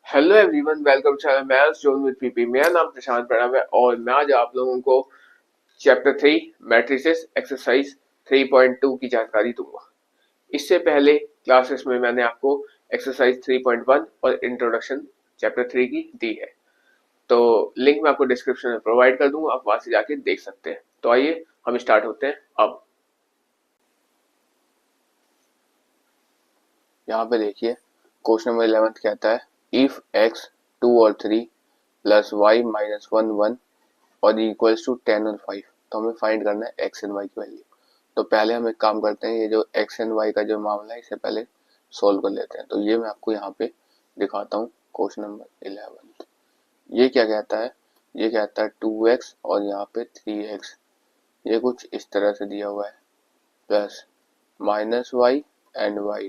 Hello everyone, welcome channel maths zone with PP. मेरा नाम प्रशांत प्रणव है और मैं आज आप लोगों को चैप्टर 3 मैट्रिसेस एक्सरसाइज 3.2 की जानकारी दूंगा। इससे पहले क्लासेस में मैंने आपको एक्सरसाइज 3.1 और इंट्रोडक्शन चैप्टर 3 की दी है, तो लिंक मैं आपको डिस्क्रिप्शन में प्रोवाइड कर दूंगा, आप वहां से जाके देख सकते हैं। तो आइए हम स्टार्ट होते हैं। अब यहाँ पे देखिए क्वेश्चन नंबर 11 कहता है इफ x 2 और 3 प्लस y माइनस 1 1 और इक्वल्स टू 10 और 5। तो हमें फाइंड करना है x एंड y की वैल्यू। तो पहले हम एक काम करते हैं, ये जो x एंड y का जो मामला है इसे पहले सोल्व कर लेते हैं। तो ये मैं आपको यहाँ पे दिखाता हूँ क्वेश्चन नंबर 11। ये क्या कहता है, ये कहता है 2x और यहाँ पे 3x, ये कुछ इस तरह से दिया हुआ है, plus minus y and y,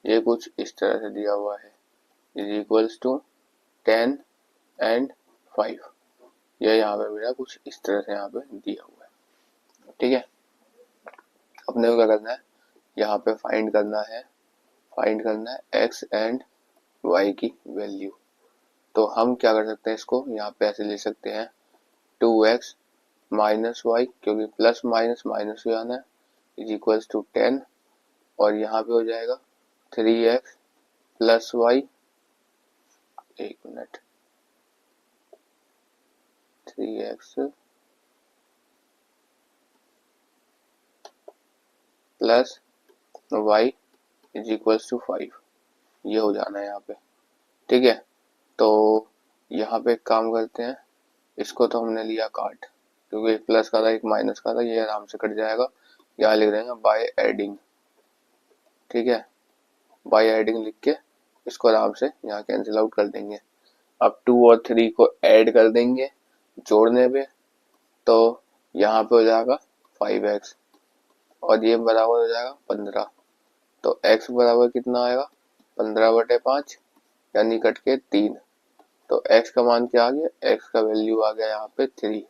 ये कुछ इस तरह से दिया हुआ है, इज इक्वल्स टू 10 एंड 5। ये यहाँ पे मेरा कुछ इस तरह से यहाँ पे दिया हुआ है, ठीक है। अपने को क्या करना है, यहाँ पे फाइंड करना है x एंड y की वैल्यू। तो हम क्या कर सकते हैं, इसको यहाँ पे ऐसे ले सकते हैं 2x माइनस वाई, क्योंकि प्लस माइनस माइनस हो जाना है, इज इक्वल्स टू 10 और यहाँ पे हो जाएगा 3x प्लस वाई, एक minute, 3x plus y is equals to 5, ये हो जाना है यहाँ पे, ठीक है। तो यहाँ पे एक काम करते हैं, इसको तो हमने लिया काट, क्योंकि एक प्लस का था एक माइनस का था, ये आराम से कट जाएगा। यहाँ लिख देंगे बाय एडिंग, ठीक है, बाय एडिंग लिख के इसको आराम से यहाँ कैंसिल आउट कर देंगे। अब 2 और 3 को ऐड कर देंगे जोड़ने पे, तो यहाँ पे हो जाएगा 5x और ये बराबर हो जाएगा 15। तो x बराबर कितना आएगा, 15/5 यानी कट के 3। तो x का मान क्या आ गया, x का वैल्यू आ गया यहाँ पे 3,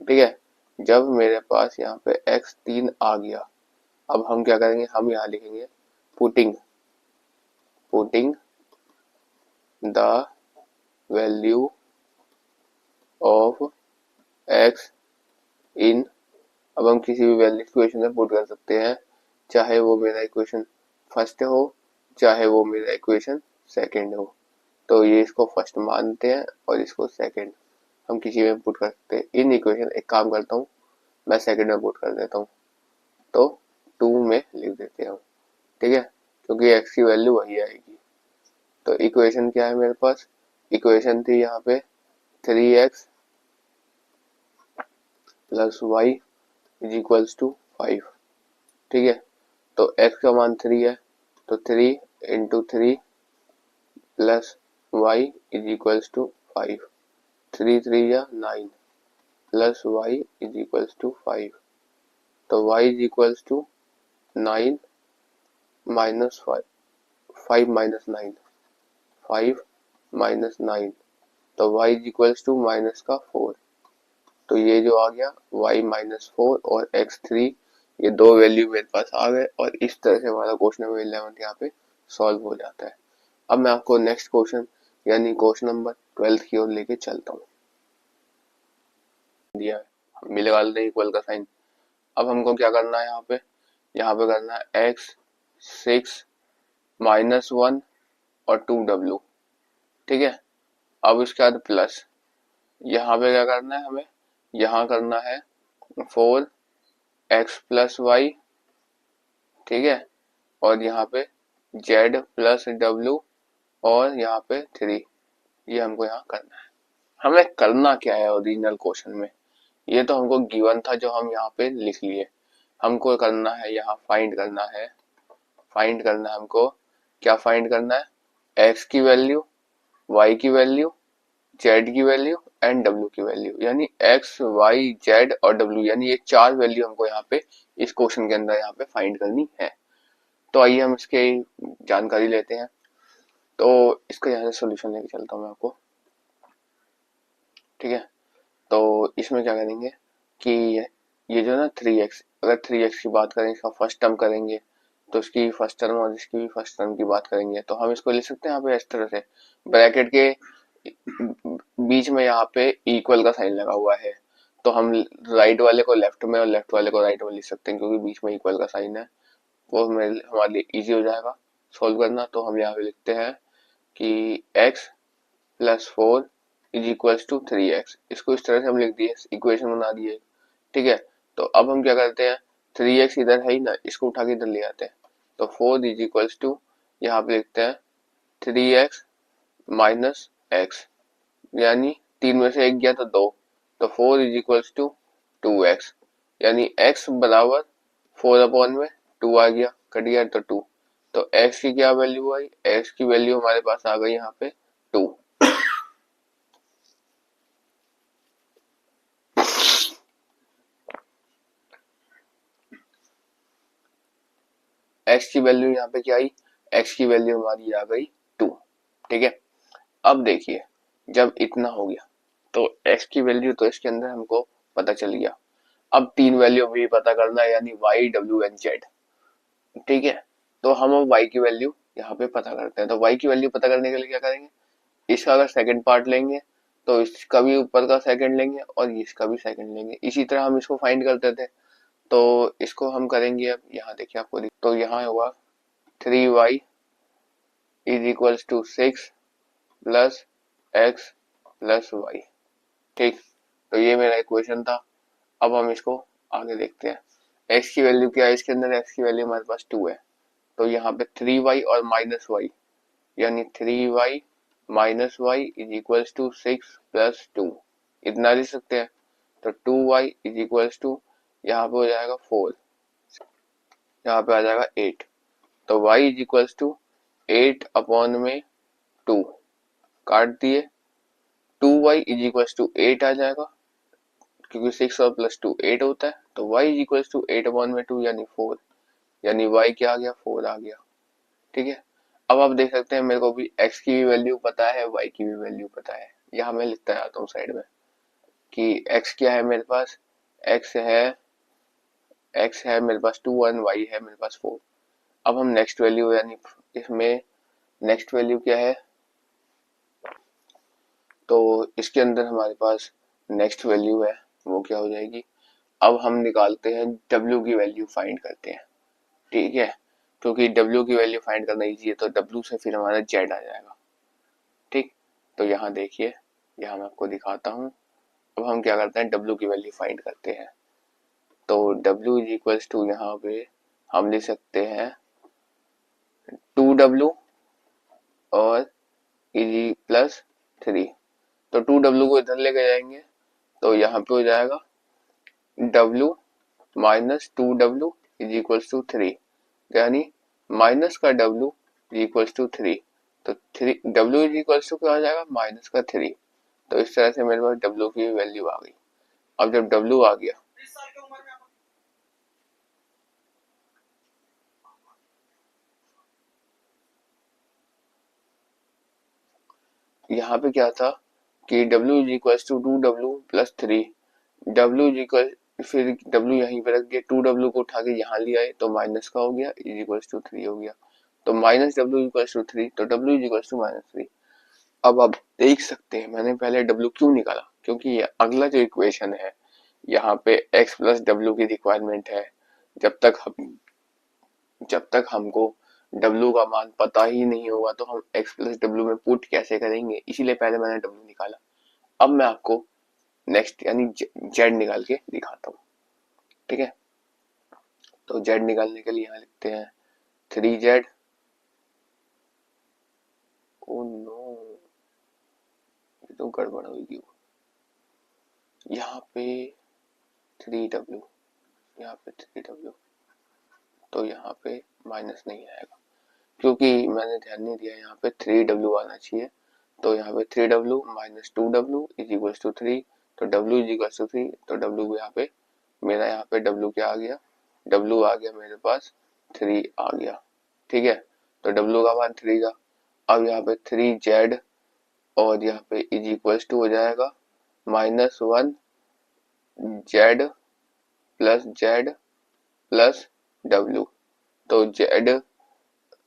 ठीक है। जब मेरे पास यहाँ पे x 3 आ गया, अब हम क्या करेंगे, हम यहाँ लिखेंगे putting the value of x इन। अब हम किसी भी वैल्यू इक्वेशन में पुट कर सकते हैं, चाहे वो मेरा इक्वेशन फर्स्ट हो चाहे वो मेरा इक्वेशन सेकंड हो। तो ये इसको फर्स्ट मानते हैं और इसको सेकंड, हम किसी में पुट कर सकते हैं। इन इक्वेशन एक काम करता हूँ, मैं सेकंड में पुट कर देता हूँ, तो 2 में लिख देते हैं, ठीक है, क्योंकि x की वैल्यू वही आएगी। तो इक्वेशन क्या है मेरे पास, इक्वेशन थी यहाँ पे 3x plus y is equals to 5, ठीक है। तो x का मान 3 है, तो 3 into 3 plus y is equals to 5, 3 3 या 9 plus y is equals to 5। तो y is equals to 9 minus 5, 5 minus 9, 5 minus 9, तो y is equals to minus का 4। तो ये जो आ गया y माइनस 4 और x3, ये दो वैल्यू मेरे पास आ गए और इस तरह से हमारा क्वेश्चन नंबर 11 यहाँ पे सॉल्व हो जाता है। अब मैं आपको नेक्स्ट क्वेश्चन यानी क्वेश्चन नंबर 12 की ओर लेके चलता हूँ। दिया है, हम भी लगा लेते हैं इक्वल का साइन। अब हमको क्या करना है, यहाँ पे करना है x 6 माइनस 1 और 2w, ठीक है। अब इसके बाद प्लस, यहाँ पे क्या करना है हमें, यहाँ करना है 4x प्लस वाई, ठीक है, और यहाँ पे z प्लस w और यहाँ पे 3, ये हमको यहाँ करना है। हमें करना क्या है ओरिजिनल क्वेश्चन में, ये तो हमको गिवन था जो हम यहाँ पे लिख लिए। हमको करना है यहाँ फाइंड करना है हमको क्या फाइंड करना है, x की वैल्यू, y की वैल्यू, z की वैल्यू एंड w की वैल्यू, यानी x y z और w, यानी ये चार वैल्यू हमको यहाँ पे इस क्वेश्चन के अंदर यहाँ पे फाइंड करनी है। तो आइए हम इसके जानकारी लेते हैं। तो इसका यहाँ से सोल्यूशन लेके चलता हूँ मैं आपको, ठीक है। तो इसमें क्या करेंगे कि ये जो ना 3x, अगर 3x की बात करें, इसका फर्स्ट टर्म करेंगे तो इसकी फर्स्ट टर्म और इसकी भी फर्स्ट टर्म की बात करेंगे, तो हम इसको लिख सकते हैं यहाँ पे इस तरह से, ब्रैकेट के बीच में यहाँ पे इक्वल का साइन लगा हुआ है, तो हम राइट वाले को लेफ्ट में और लेफ्ट वाले को राइट में लिख सकते हैं, क्योंकि बीच में इक्वल का साइन है। वो हमारे लिए इजी हो जाएगा सोल्व करना। तो हम यहाँ पे लिखते हैं कि x plus 4 is equals to 3x। इसको इस तरह से हम लिख दिए, इक्वेशन बना दिए, ठीक है। तो अब हम क्या करते हैं, 3x इधर है ही ना, इसको उठा के इधर ले आते हैं, तो 4 इज इक्वल्स टू, यहाँ पे लिखते हैं 3x माइनस x, यानी 3 में से 1 गया तो 2, तो 4 इज इक्वल्स टू 2x, यानी x बराबर 4 अपॉन में 2 आ गया, कट गया तो 2, तो x की क्या वैल्यू आई, x की वैल्यू हमारे पास आ गई यहाँ पे 2। x की वैल्यू यहाँ पे क्या आई, x की वैल्यू हमारी आ गई 2, ठीक है। अब देखिए, जब इतना हो गया तो x की वैल्यू तो इसके अंदर हमको पता चल गया, अब 3 वैल्यू भी पता करना है, यानी y, w एंड z, ठीक है। तो हम अब y की वैल्यू यहाँ पे पता करते हैं, तो y की वैल्यू पता करने के लिए क्या करेंगे, इसका अगर सेकंड पार्ट लेंगे तो इसका भी ऊपर का सेकंड लेंगे और इसका भी सेकंड लेंगे, इसी तरह हम इसको फाइंड करते थे। तो इसको हम करेंगे, अब यहाँ देखिए आपको तो यहाँ हुआ 3y is equals to 6 plus x plus y, ठीक। तो ये मेरा इक्वेशन था। अब हम इसको आगे देखते हैं, x की वैल्यू क्या है, इसके अंदर x की वैल्यू हमारे पास 2 है, तो यहाँ पे 3y और माइनस y, यानी 3y minus y is equals to 6 plus 2, इतना लिख सकते हैं। तो 2y इज इक्वल्स टू, यहाँ पे हो जाएगा 4, यहाँ पे आ जाएगा 8, तो y is equals to 8 upon में 2, काट दिए, 2y इज इक्वल्स टू 8 आ जाएगा, क्योंकि 6 और प्लस 2 8 होता है, तो y is equals to 8 upon में 2 यानी 4, यानी y क्या आ गया, 4 आ गया, ठीक है। अब आप देख सकते हैं मेरे को भी x की भी वैल्यू पता है, y की भी वैल्यू पता है, यहाँ मैं लिखता जाता हूँ साइड में कि x क्या है मेरे पास, x है मेरे पास 2 और y है मेरे पास 4। अब हम नेक्स्ट वैल्यू, यानी इसमें नेक्स्ट वैल्यू क्या है, तो इसके अंदर हमारे पास नेक्स्ट वैल्यू है, वो क्या हो जाएगी, अब हम निकालते हैं w की वैल्यू फाइंड करते हैं, ठीक है, क्योंकि w की वैल्यू फाइंड करना इजी है, तो w से फिर हमारा z आ जाएगा, ठीक। तो यहाँ देखिए, यहाँ मैं आपको दिखाता हूँ। अब हम क्या करते हैं, w की वैल्यू फाइंड करते हैं, तो w इज इक्वल्स टू, यहाँ पे हम लिख सकते हैं 2w और इजी प्लस 3, तो 2w को इधर लेके जाएंगे तो यहाँ पे हो जाएगा w minus 2w is equals to 3, यानी माइनस का w इज इक्वल्स टू 3, तो 3 w इज इक्वल्स टू क्या हो जाएगा, माइनस का 3। तो इस तरह से मेरे पास w की वैल्यू आ गई। अब जब w आ गया, यहाँ पे क्या था कि w is equals to 2w plus 3, w is equal, फिर w यहीं पे रख दिया, 2w को उठा के यहाँ ले आए तो माइनस का हो गया, इज इक्वल्स टू 3 हो गया, तो माइनस w इक्वल्स टू 3, तो w is equals to minus 3। अब आप देख सकते हैं मैंने पहले w क्यों निकाला, क्योंकि ये अगला जो इक्वेशन है, यहाँ पे x प्लस w की रिक्वायरमेंट है। जब तक हमको w का मान पता ही नहीं होगा तो हम x प्लस w में पुट कैसे करेंगे, इसीलिए पहले मैंने w निकाला। अब मैं आपको नेक्स्ट यानी z निकाल के दिखाता हूँ, ठीक है। तो z निकालने के लिए यहाँ लिखते हैं 3z, ओ नो, ये तो गड़बड़ होगी, यहाँ पे 3w, यहाँ पे 3w, तो यहाँ पे माइनस नहीं आएगा, क्योंकि मैंने ध्यान नहीं दिया, यहाँ पे 3w आना चाहिए, तो यहाँ पे 3w minus 2w is equals to 3, तो w इज इक्वल्स टू 3, तो w यहाँ पे मेरा, यहाँ पे w क्या आ गया, w आ गया मेरे पास 3 आ गया, ठीक है। तो w का मान 3 का, अब यहाँ पे 3z और यहाँ पे इज इक्वल्स टू हो जाएगा -1 z प्लस जेड प्लस डब्ल्यू। तो जेड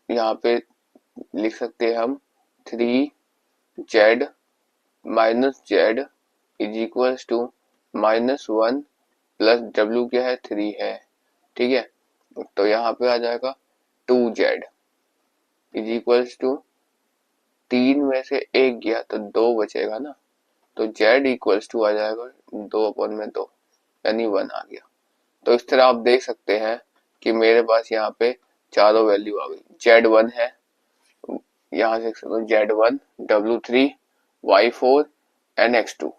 यहाँ पे लिख सकते हैं हम 3 z minus z is equals to -1 plus डब्ल्यू क्या है 3 है। ठीक है, तो यहाँ पे आ जाएगा 2 जेड इज इक्वल्स टू 3 में से 1 गया तो 2 बचेगा ना, तो जेड इक्वल्स टू आ जाएगा 2/2 यानी 1 आ गया। तो इस तरह आप देख सकते हैं कि मेरे पास यहाँ पे चारों वैल्यू आ गई। Z1 है, यहाँ से Z1 W3 Y4 and X2।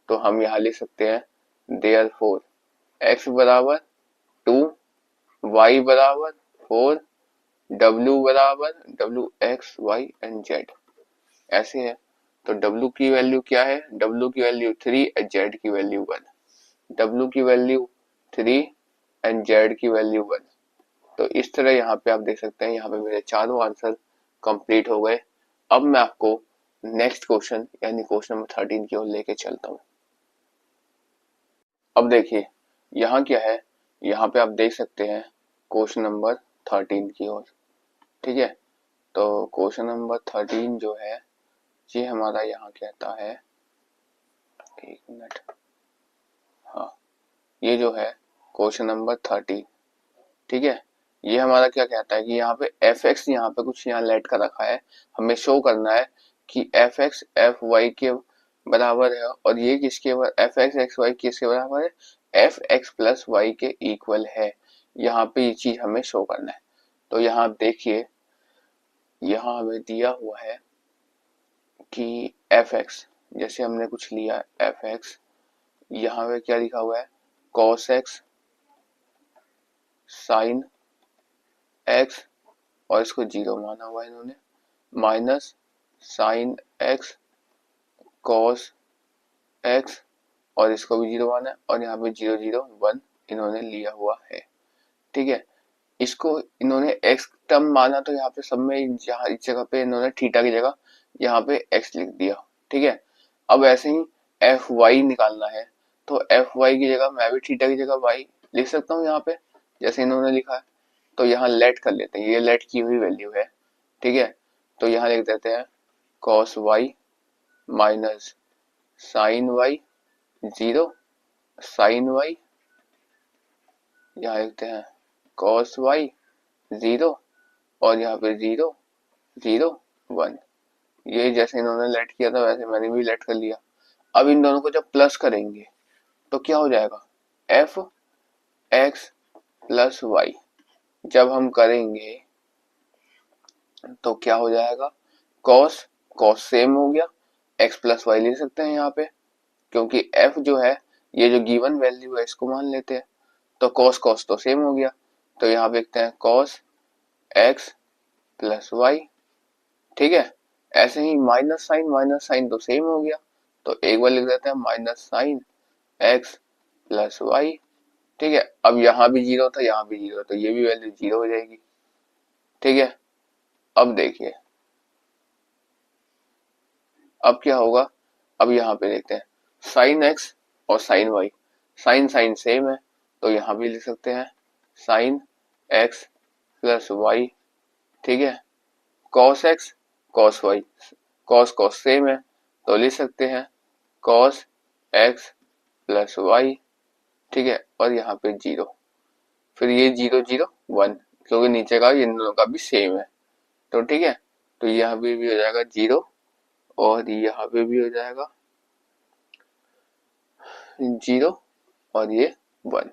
तो हम यहाँ लिख सकते हैं देयरफॉर X बराबर 2, Y बराबर 4, W बराबर WX Y एंड Z ऐसे है। तो W की वैल्यू क्या है, W की वैल्यू 3 एंड Z की वैल्यू 1। W की वैल्यू 3 एंड Z की वैल्यू 1। तो इस तरह यहाँ पे आप देख सकते हैं, यहाँ पे मेरे चारों आंसर कंप्लीट हो गए। अब मैं आपको नेक्स्ट क्वेश्चन यानी क्वेश्चन नंबर 13 की ओर लेके चलता हूँ। अब देखिए यहाँ क्या है, यहाँ पे आप देख सकते हैं क्वेश्चन नंबर 13 की ओर। ठीक है, तो क्वेश्चन नंबर 13 जो है ये हमारा यहाँ कहता है, एक मिनट, हाँ ये जो है क्वेश्चन नंबर 13। ठीक है, ये हमारा क्या कहता है कि यहाँ पे एफ एक्स यहाँ पे कुछ यहाँ लेट कर रखा है, हमें शो करना है कि एफ एक्स एफ वाई के बराबर है और ये किसके एफ एक्स एक्स वाई किसके बराबर है, एफ एक्स प्लस वाई के इक्वल है। यहाँ पे ये चीज हमें शो करना है। तो यहाँ देखिए, यहाँ हमें दिया हुआ है कि एफ एक्स, जैसे हमने कुछ लिया एफ एक्स, यहाँ पे क्या लिखा हुआ है कॉस एक्स साइन एक्स और इसको 0 माना हुआ है इन्होंने, minus sine x cos x और इसको भी 0 माना है और यहाँ पे 0 0 1 इन्होंने लिया हुआ है। ठीक है, इसको इन्होंने एक्स टर्म माना तो यहाँ पे सब में यहाँ इस जगह पे इन्होंने थीटा की जगह यहाँ पे एक्स लिख दिया। ठीक है, अब ऐसे ही एफ वाई निकालना है तो एफ वाई की जगह मैं भी थीटा की जगह वाई लिख सकता हूँ यहाँ पे जैसे इन्होंने लिखा है। तो यहाँ लेट कर लेते हैं, ये लेट की हुई वैल्यू है। ठीक है, तो यहाँ लिख देते हैं cos y minus sine y 0 sine y, यहाँ लिखते हैं cos y 0 और यहाँ पे 0 0 1। ये जैसे इन्होंने लेट किया था वैसे मैंने भी लेट कर लिया। अब इन दोनों को जब प्लस करेंगे तो क्या हो जाएगा, एफ एक्स प्लस वाई जब हम करेंगे तो क्या हो जाएगा, कॉस कॉस सेम हो गया, एक्स प्लस वाई ले सकते हैं यहाँ पे क्योंकि एफ जो है ये जो गिवन वैल्यू है इसको मान लेते हैं। तो कॉस कॉस तो सेम हो गया, तो यहाँ पे लिखते हैं कॉस एक्स प्लस वाई। ठीक है, ऐसे ही माइनस साइन तो सेम हो गया, तो एक बार लिख देते हैं minus sine x plus y. ठीक है, अब यहाँ भी 0 था यहाँ भी 0, तो ये भी वैल्यू 0 हो जाएगी। ठीक है, अब देखिए अब क्या होगा, अब यहाँ पे देखते हैं साइन एक्स और sine y, sine sine same है तो यहाँ भी लिख सकते हैं साइन एक्स प्लस वाई। ठीक है, cos x cos y, cos cos same है तो लिख सकते हैं कॉस एक्स प्लस वाई। ठीक है, और यहाँ पे 0, फिर ये 0 0 1 क्योंकि नीचे का इन दोनों का भी सेम है। तो ठीक है, तो यहाँ पे भी हो जाएगा 0 और यहाँ पे भी हो जाएगा 0 और ये 1।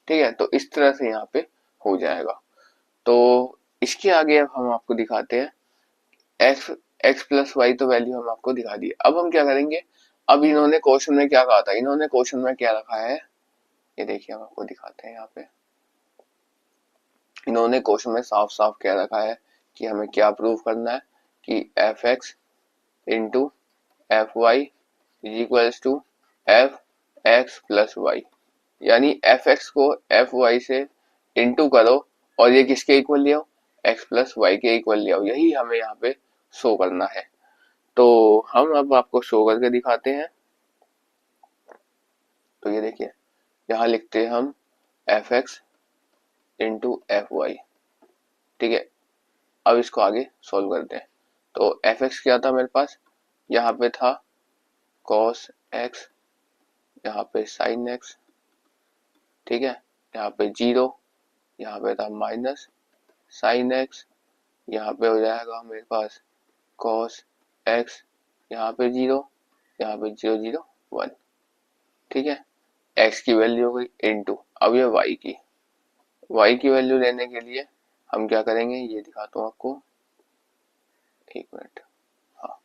ठीक है, तो इस तरह से यहाँ पे हो जाएगा। तो इसके आगे अब हम आपको दिखाते हैं एक्स एक्स प्लस वाई, तो वैल्यू हम आपको दिखा दी। अब हम क्या करेंगे, अब इन्होंने क्वेश्चन में क्या कहा था, इन्होंने क्वेश्चन में क्या रखा है ये देखिए हम आपको दिखाते हैं। यहाँ पे इन्होंने क्वेश्चन में साफ साफ क्या रखा है कि हमें क्या प्रूव करना है कि f x into f y is equals to f x plus y, यानी एफ एक्स को एफ वाई से इंटू करो और ये किसके इक्वल ले आओ, एक्स प्लस वाई के इक्वल ले आओ, यही हमें यहाँ पे शो करना है। तो हम अब आपको शो करके दिखाते हैं। तो ये देखिए यहाँ लिखते हैं हम f x into f y. ठीक है, अब इसको आगे सॉल्व करते हैं। तो एफ एक्स क्या था मेरे पास, यहाँ पे था कॉस एक्स, यहाँ पे साइन एक्स, ठीक है, यहाँ पे 0, यहाँ पे था माइनस साइन एक्स, यहाँ पे हो जाएगा मेरे पास कॉस एक्स, यहाँ पे 0, यहाँ पे 0 0 1। ठीक है, एक्स की वैल्यू हो गई इनटू, अब ये वाई की वैल्यू लेने के लिए हम क्या करेंगे, ये दिखाता हूँ आपको, एक मिनट। हाँ,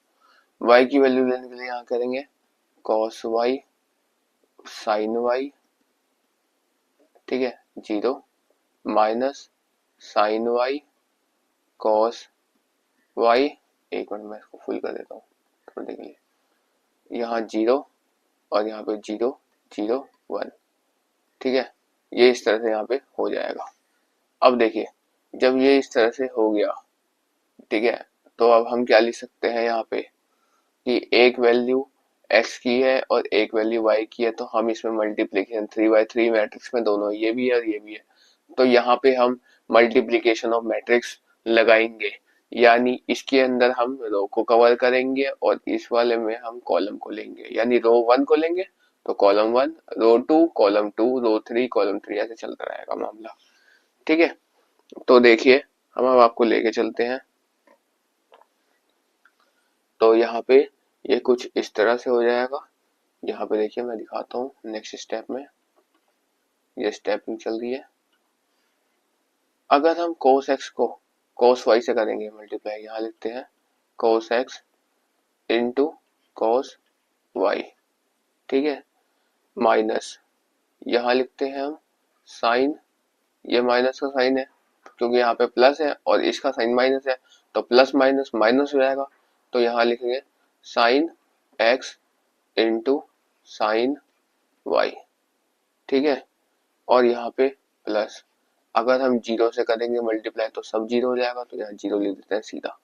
वाई की वैल्यू लेने के लिए यहाँ करेंगे कॉस वाई साइन वाई, ठीक है, 0 minus sine y cos y, एक मिनट मैं इसको फुल कर देता हूँ थोड़ी के लिए, यहाँ 0 और यहाँ पे 0 0 1। ठीक है, ये इस तरह से यहाँ पे हो जाएगा। अब देखिए, जब ये इस तरह से हो गया, ठीक है, तो अब हम क्या लिख सकते हैं यहाँ पे कि एक वैल्यू x की है और एक वैल्यू y की है, तो हम इसमें मल्टीप्लीकेशन 3/3 मैट्रिक्स में दोनों ये भी है और ये भी है, तो यहाँ पे हम मल्टीप्लीकेशन ऑफ मैट्रिक्स लगाएंगे, यानी इसके अंदर हम रो को कवर करेंगे और इस वाले में हम कॉलम को लेंगे, यानी रो 1 को लेंगे तो कॉलम 1, रो 2 कॉलम 2, रो 3 कॉलम 3, ऐसे चलता रहेगा मामला। ठीक है, तो देखिए हम अब आपको लेके चलते हैं। तो यहाँ पे ये कुछ इस तरह से हो जाएगा। यहाँ पे देखिए मैं दिखाता हूँ नेक्स्ट स्टेप में, ये स्टेपिंग चल रही है। अगर हम cos x को cos y से करेंगे मल्टीप्लाई, यहाँ लिखते हैं cos x into cos y, ठीक है, माइनस यहाँ लिखते हैं हम साइन, ये माइनस का साइन है क्योंकि यहाँ पे प्लस है और इसका साइन माइनस है, तो प्लस माइनस माइनस हो जाएगा, तो यहाँ लिखेंगे sine x into sine y, ठीक है, और यहाँ पे प्लस, अगर हम 0 से करेंगे मल्टीप्लाई तो सब 0 हो जाएगा, तो यहाँ 0 लिख देते हैं सीधा।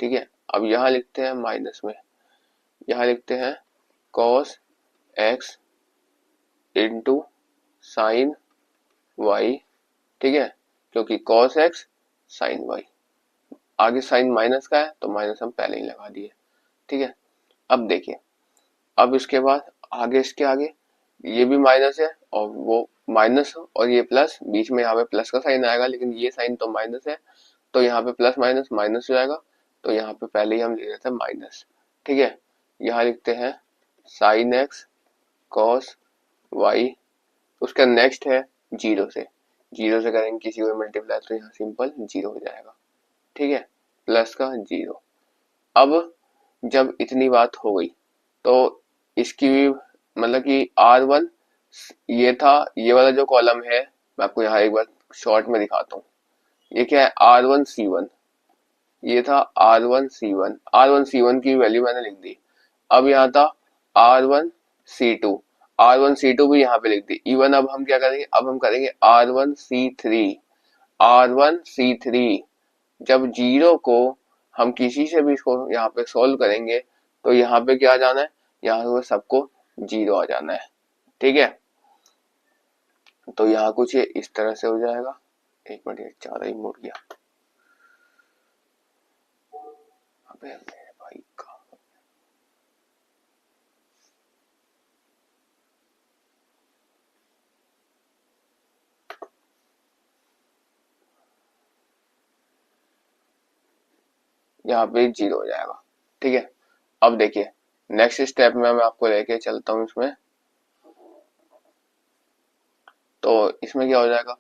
ठीक है, अब यहाँ लिखते हैं माइनस में, यहाँ लिखते हैं cos x into sine y, ठीक है, क्योंकि cos x साइन वाई, आगे साइन माइनस का है तो माइनस हम पहले ही लगा दिए। ठीक है, अब देखिए, अब इसके बाद आगे, इसके आगे ये भी माइनस है और वो माइनस और ये प्लस, बीच में यहाँ पे प्लस का साइन आएगा लेकिन ये साइन तो माइनस है, तो यहाँ पे प्लस माइनस माइनस हो जाएगा, तो यहाँ पे पहले ही हम लिख देते हैं माइनस। ठीक है, यहाँ लिखते हैं साइन एक्स कॉस वाई, उसका नेक्स्ट है 0 से, 0 से करेंगे किसी को मल्टीप्लाई तो यहाँ सिंपल 0 हो जाएगा। ठीक है, प्लस का 0। अब जब इतनी बात हो गई तो इसकी भी मतलब कि R1 ये था, ये वाला जो कॉलम है मैं आपको यहाँ एक बार शॉर्ट में दिखाता हूँ, ये क्या है R1C1, ये था R1C1, R1C1 की वैल्यू मैंने लिख दी। अब यहाँ था R1C2, R1C2 भी यहाँ पे लिख दी। इवन अब हम क्या करेंगे, अब हम करेंगे R1C3, R1C3, जब 0 को हम किसी से भी इसको यहाँ पे सॉल्व करेंगे तो यहाँ पे क्या आ जाना है, यहाँ पे सबको 0 आ जाना है। ठीक है, तो यहाँ कुछ ये इस तरह से हो जाएगा। एक मिनट, ये ज्यादा ही मुड़ गया, अबे मेरे भाई का, यहाँ पे 0 हो जाएगा। ठीक है, अब देखिए नेक्स्ट स्टेप में मैं आपको लेके चलता हूँ इसमें, तो इसमें क्या हो जाएगा,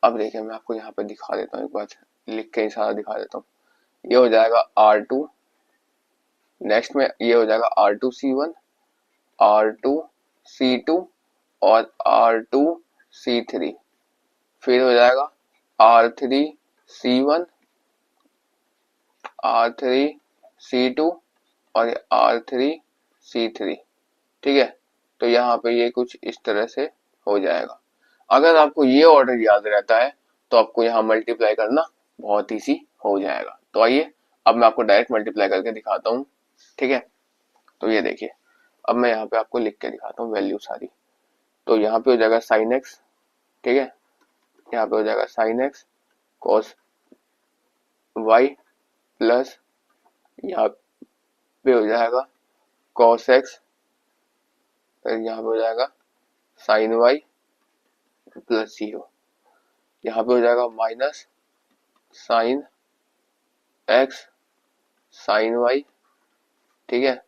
अब देखिए मैं आपको यहाँ पे दिखा देता हूँ, एक बार लिख के इशारा दिखा देता हूँ। ये हो जाएगा R2, नेक्स्ट में ये हो जाएगा R2C1, R2C2 और R2C3, फिर हो जाएगा R3C1, R3C2 और R3C3। ठीक है, तो यहाँ पे ये कुछ इस तरह से हो जाएगा। अगर आपको ये ऑर्डर याद रहता है तो आपको यहाँ मल्टीप्लाई करना बहुत इजी हो जाएगा। तो आइए अब मैं आपको डायरेक्ट मल्टीप्लाई करके दिखाता हूँ। ठीक है, तो ये देखिए, अब मैं यहाँ पे आपको लिख के दिखाता हूँ वैल्यू सारी। तो यहाँ पे हो जाएगा साइन एक्स ठीक है। यहाँ पे हो जाएगा sine x cos y plus यहाँ पे हो जाएगा कॉस एक्स, फिर यहाँ पे हो जाएगा साइन वाई प्लस 0। यहाँ पे हो जाएगा minus sine x sine y. ठीक है।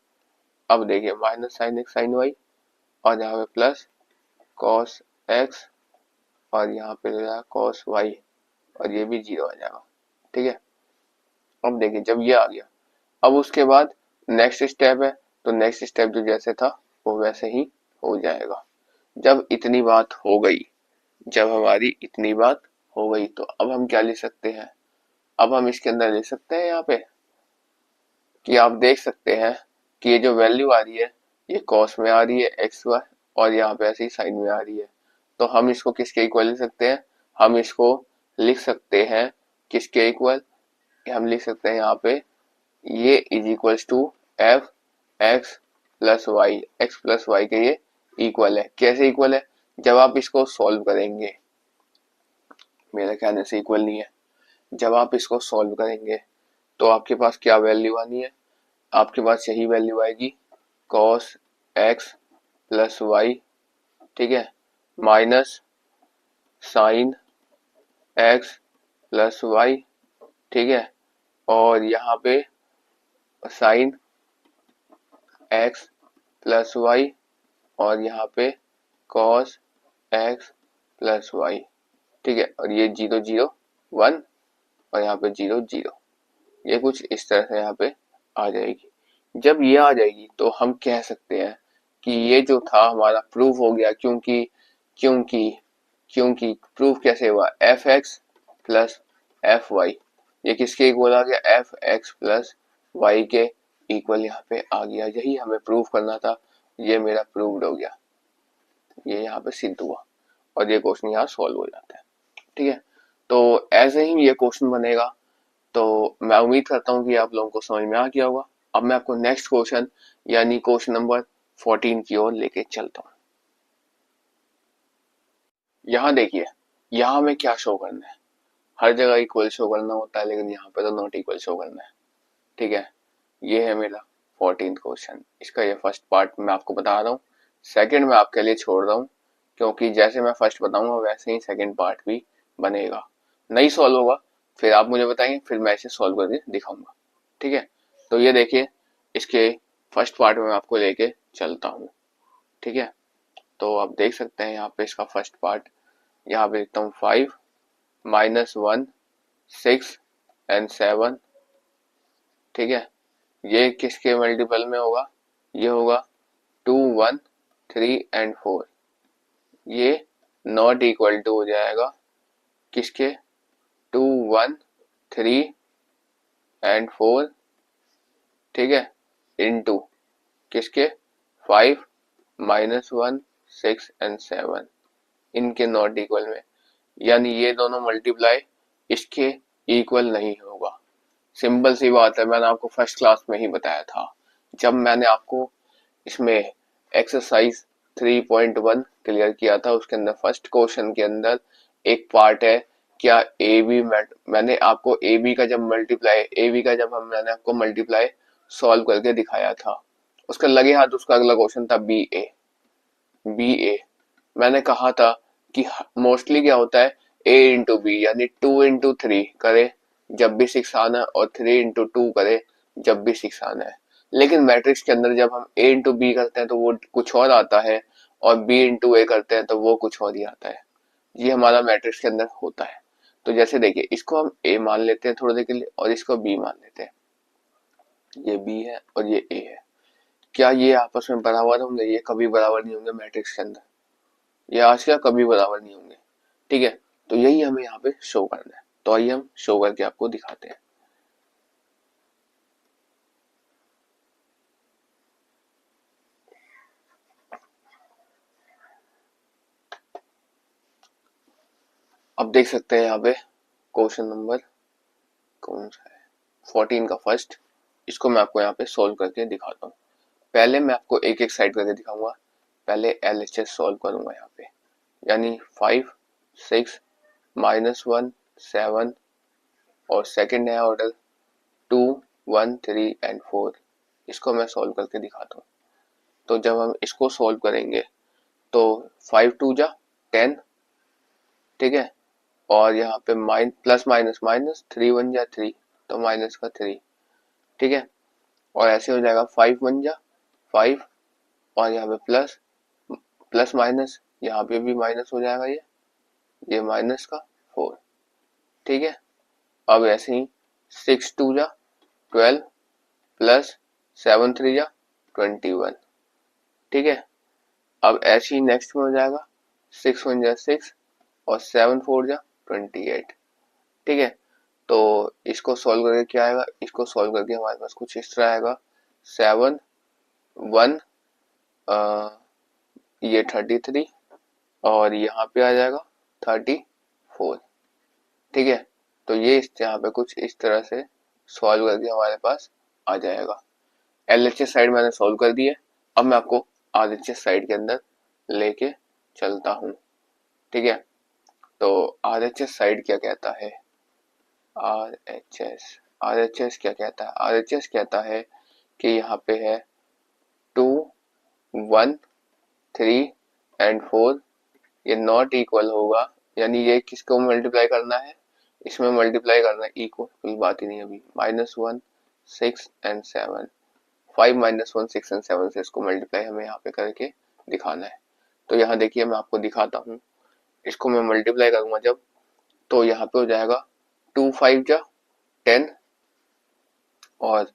अब देखिए minus sine x sine y और यहाँ पे प्लस कॉस एक्स और यहाँ पे हो जाएगा कॉस वाई और ये भी 0 आ जाएगा। ठीक है। अब देखिए जब ये आ गया, अब उसके बाद नेक्स्ट स्टेप है, तो नेक्स्ट स्टेप जो जैसे था वो वैसे ही हो जाएगा। जब इतनी बात हो गई, जब हमारी इतनी बात हो गई, तो अब हम क्या लिख सकते हैं, अब हम इसके अंदर लिख सकते हैं यहाँ पे कि आप देख सकते हैं कि ये जो वैल्यू आ रही है ये कॉस में आ रही है एक्स वाई और यहाँ पे ऐसे ही साइन में आ रही है। तो हम इसको किसके इक्वल लिख सकते हैं, हम इसको लिख सकते हैं किसके इक्वल, हम लिख सकते हैं यहाँ पे ये is equals to f x plus y, x plus y के ये इक्वल है। कैसे इक्वल है, जब आप इसको सॉल्व करेंगे, मेरे कहने से इक्वल नहीं है, जब आप इसको सॉल्व करेंगे तो आपके पास क्या वैल्यू आनी है, आपके पास यही वैल्यू आएगी कॉस एक्स प्लस वाई, ठीक है, minus sine x plus y, ठीक है, और यहाँ पे साइन एक्स प्लस वाई और यहाँ पे कॉस एक्स प्लस वाई। ठीक है, और ये 0 0 1 और यहाँ पे 0 0, ये कुछ इस तरह से यहाँ पे आ जाएगी। जब ये आ जाएगी तो हम कह सकते हैं कि ये जो था हमारा प्रूफ हो गया, क्योंकि क्योंकि क्योंकि प्रूफ कैसे हुआ, f x plus f y, ये किसके इक्वल आ गया, एफ एक्स प्लस वाई के इक्वल यहाँ पे आ गया। यही हमें प्रूफ करना था, ये मेरा प्रूव्ड हो गया, ये यहाँ पे सिद्ध हुआ और ये क्वेश्चन यहाँ सॉल्व हो जाता है। ठीक है, तो ऐसे ही ये क्वेश्चन बनेगा। तो मैं उम्मीद करता हूँ कि आप लोगों को समझ में आ गया होगा। अब मैं आपको नेक्स्ट क्वेश्चन यानी क्वेश्चन नंबर 14 की ओर लेके चलता हूँ। यहाँ देखिए, यहाँ हमें क्या शो करना है, हर जगह इक्वल शो करना होता है लेकिन यहाँ पे तो नॉट इक्वल शो करना है। ठीक है, ये है मेरा 14th क्वेश्चन, इसका ये फर्स्ट पार्ट मैं आपको बता रहा हूँ, सेकंड मैं आपके लिए छोड़ रहा हूँ, क्योंकि जैसे मैं फर्स्ट बताऊंगा वैसे ही सेकंड पार्ट भी बनेगा, नहीं सॉल्व होगा फिर आप मुझे बताएंगे, फिर मैं इसे सॉल्व करके दिखाऊंगा। ठीक है, तो ये देखिए इसके फर्स्ट पार्ट में मैं आपको लेके चलता हूँ। ठीक है, तो आप देख सकते हैं यहाँ पे इसका फर्स्ट पार्ट, यहाँ पे लिखता हूँ 5 -1 6 एंड 7। ठीक है, ये किसके मल्टीपल में होगा, ये होगा 2 1 3 एंड 4, ये नॉट इक्वल टू हो जाएगा किसके, 2 1 3 एंड 4, ठीक है, इनटू किसके, 5 -1 6 एंड 7, इनके नॉट इक्वल में, यानी ये दोनों मल्टीप्लाई इसके इक्वल नहीं होगा। सिंपल सी बात है, मैंने आपको फर्स्ट क्लास में ही बताया था, जब मैंने आपको इसमें एक्सरसाइज 3.1 क्लियर किया था, उसके अंदर फर्स्ट क्वेश्चन के अंदर एक पार्ट है, क्या ए बी, मैंने आपको ए बी का जब मैंने आपको मल्टीप्लाई सॉल्व करके दिखाया था, उसका लगे हाथ उसका अगला क्वेश्चन था बी ए। मैंने कहा था कि मोस्टली क्या होता है, ए इंटू बी यानी 2 × 3 करे जब भी 6 आना है और 3 × 2 करे जब भी 6 आना है, लेकिन मैट्रिक्स के अंदर जब हम ए इंटू बी करते हैं तो वो कुछ और आता है और बी इंटू ए करते हैं तो वो कुछ और ही आता है। ये हमारा मैट्रिक्स के अंदर होता है। तो जैसे देखिए इसको हम ए मान लेते हैं थोड़ी देर के लिए और इसको बी मान लेते हैं, ये बी है और ये ए है, क्या ये आपस में बराबर होंगे, ये कभी बराबर नहीं होंगे मैट्रिक्स के अंदर, ये आज क्या कभी बराबर नहीं होंगे। ठीक है, तो यही हमें यहाँ पे शो करना है, तो आइए हम शो करके आपको दिखाते हैं। अब देख सकते हैं यहाँ पे क्वेश्चन नंबर कौन सा है, 14 का फर्स्ट, इसको मैं आपको यहाँ पे सोल्व करके दिखाता हूँ। पहले मैं आपको एक एक साइड करके दिखाऊंगा, पहले LHS सॉल्व करूंगा यहाँ पे, यानी 5 6 -1 7 और सेकंड है ऑर्डर 2 1 3 एंड 4। इसको मैं सॉल्व करके दिखाता हूँ। तो जब हम इसको सॉल्व करेंगे तो 5 2 जा 10, ठीक है, और यहाँ पे प्लस माइनस माइनस 3 1 जा 3, तो माइनस का 3, ठीक है, और ऐसे हो जाएगा 5 1 जा 5 और यहाँ पे प्लस प्लस माइनस, यहाँ पे भी माइनस हो जाएगा, ये माइनस का 4, ठीक है। अब ऐसे ही 6 2 जा 12 प्लस 7 3 जा 21, ठीक है। अब ऐसे ही नेक्स्ट में हो जाएगा 6 1 जा 6 और 7 4 जा 28, ठीक है। तो इसको सॉल्व करके क्या आएगा, इसको सॉल्व करके हमारे पास कुछ इस तरह आएगा 7 1 ये 33 और यहाँ पे आ जाएगा 34, ठीक है। तो ये यहाँ पे कुछ इस तरह से सॉल्व करके हमारे पास आ जाएगा। एलएचएस साइड मैंने सॉल्व कर दी है। अब मैं आपको आरएचएस साइड के अंदर लेके चलता हूँ, ठीक है। तो आरएचएस साइड क्या कहता है, आरएचएस क्या कहता है, आरएचएस कहता है कि यहाँ पे है 2 1 3 एंड 4, ये नॉट इक्वल होगा, यानी ये किसको मल्टीप्लाई करना है, इसमें मल्टीप्लाई करना है इक्वल, कोई बात ही नहीं अभी, -1 6 एंड 7, 5 -1 6 एंड 7 से इसको मल्टीप्लाई हमें यहाँ पे करके दिखाना है। तो यहाँ देखिए मैं आपको दिखाता हूँ, इसको मैं मल्टीप्लाई करूंगा जब, तो यहाँ पे हो जाएगा 2 5 जा 10 और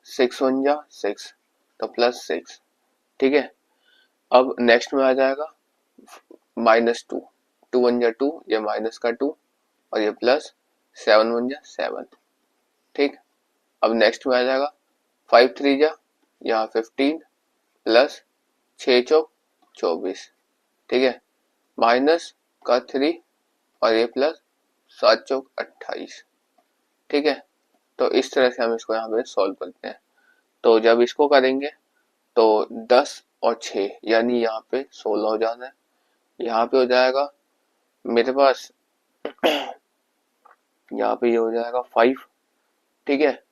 6 1 जा 6, तो +6, ठीक है। अब नेक्स्ट में आ जाएगा -2, 2 1 जा 2, ये माइनस का 2 और ये प्लस 7 1 जा 7, ठीक। अब नेक्स्ट में आ जाएगा 5 3 जा यहाँ 15 प्लस 6 चौक 24, ठीक है, माइनस का 3 और ये प्लस 7 चौक 28, ठीक है। तो इस तरह से हम इसको यहाँ पे सॉल्व करते हैं। तो जब इसको करेंगे तो 10 और 6 यानी यहाँ पे 16 हो जाना है, यहाँ पे हो जाएगा मेरे पास यहाँ पे ये हो जाएगा 5, ठीक है,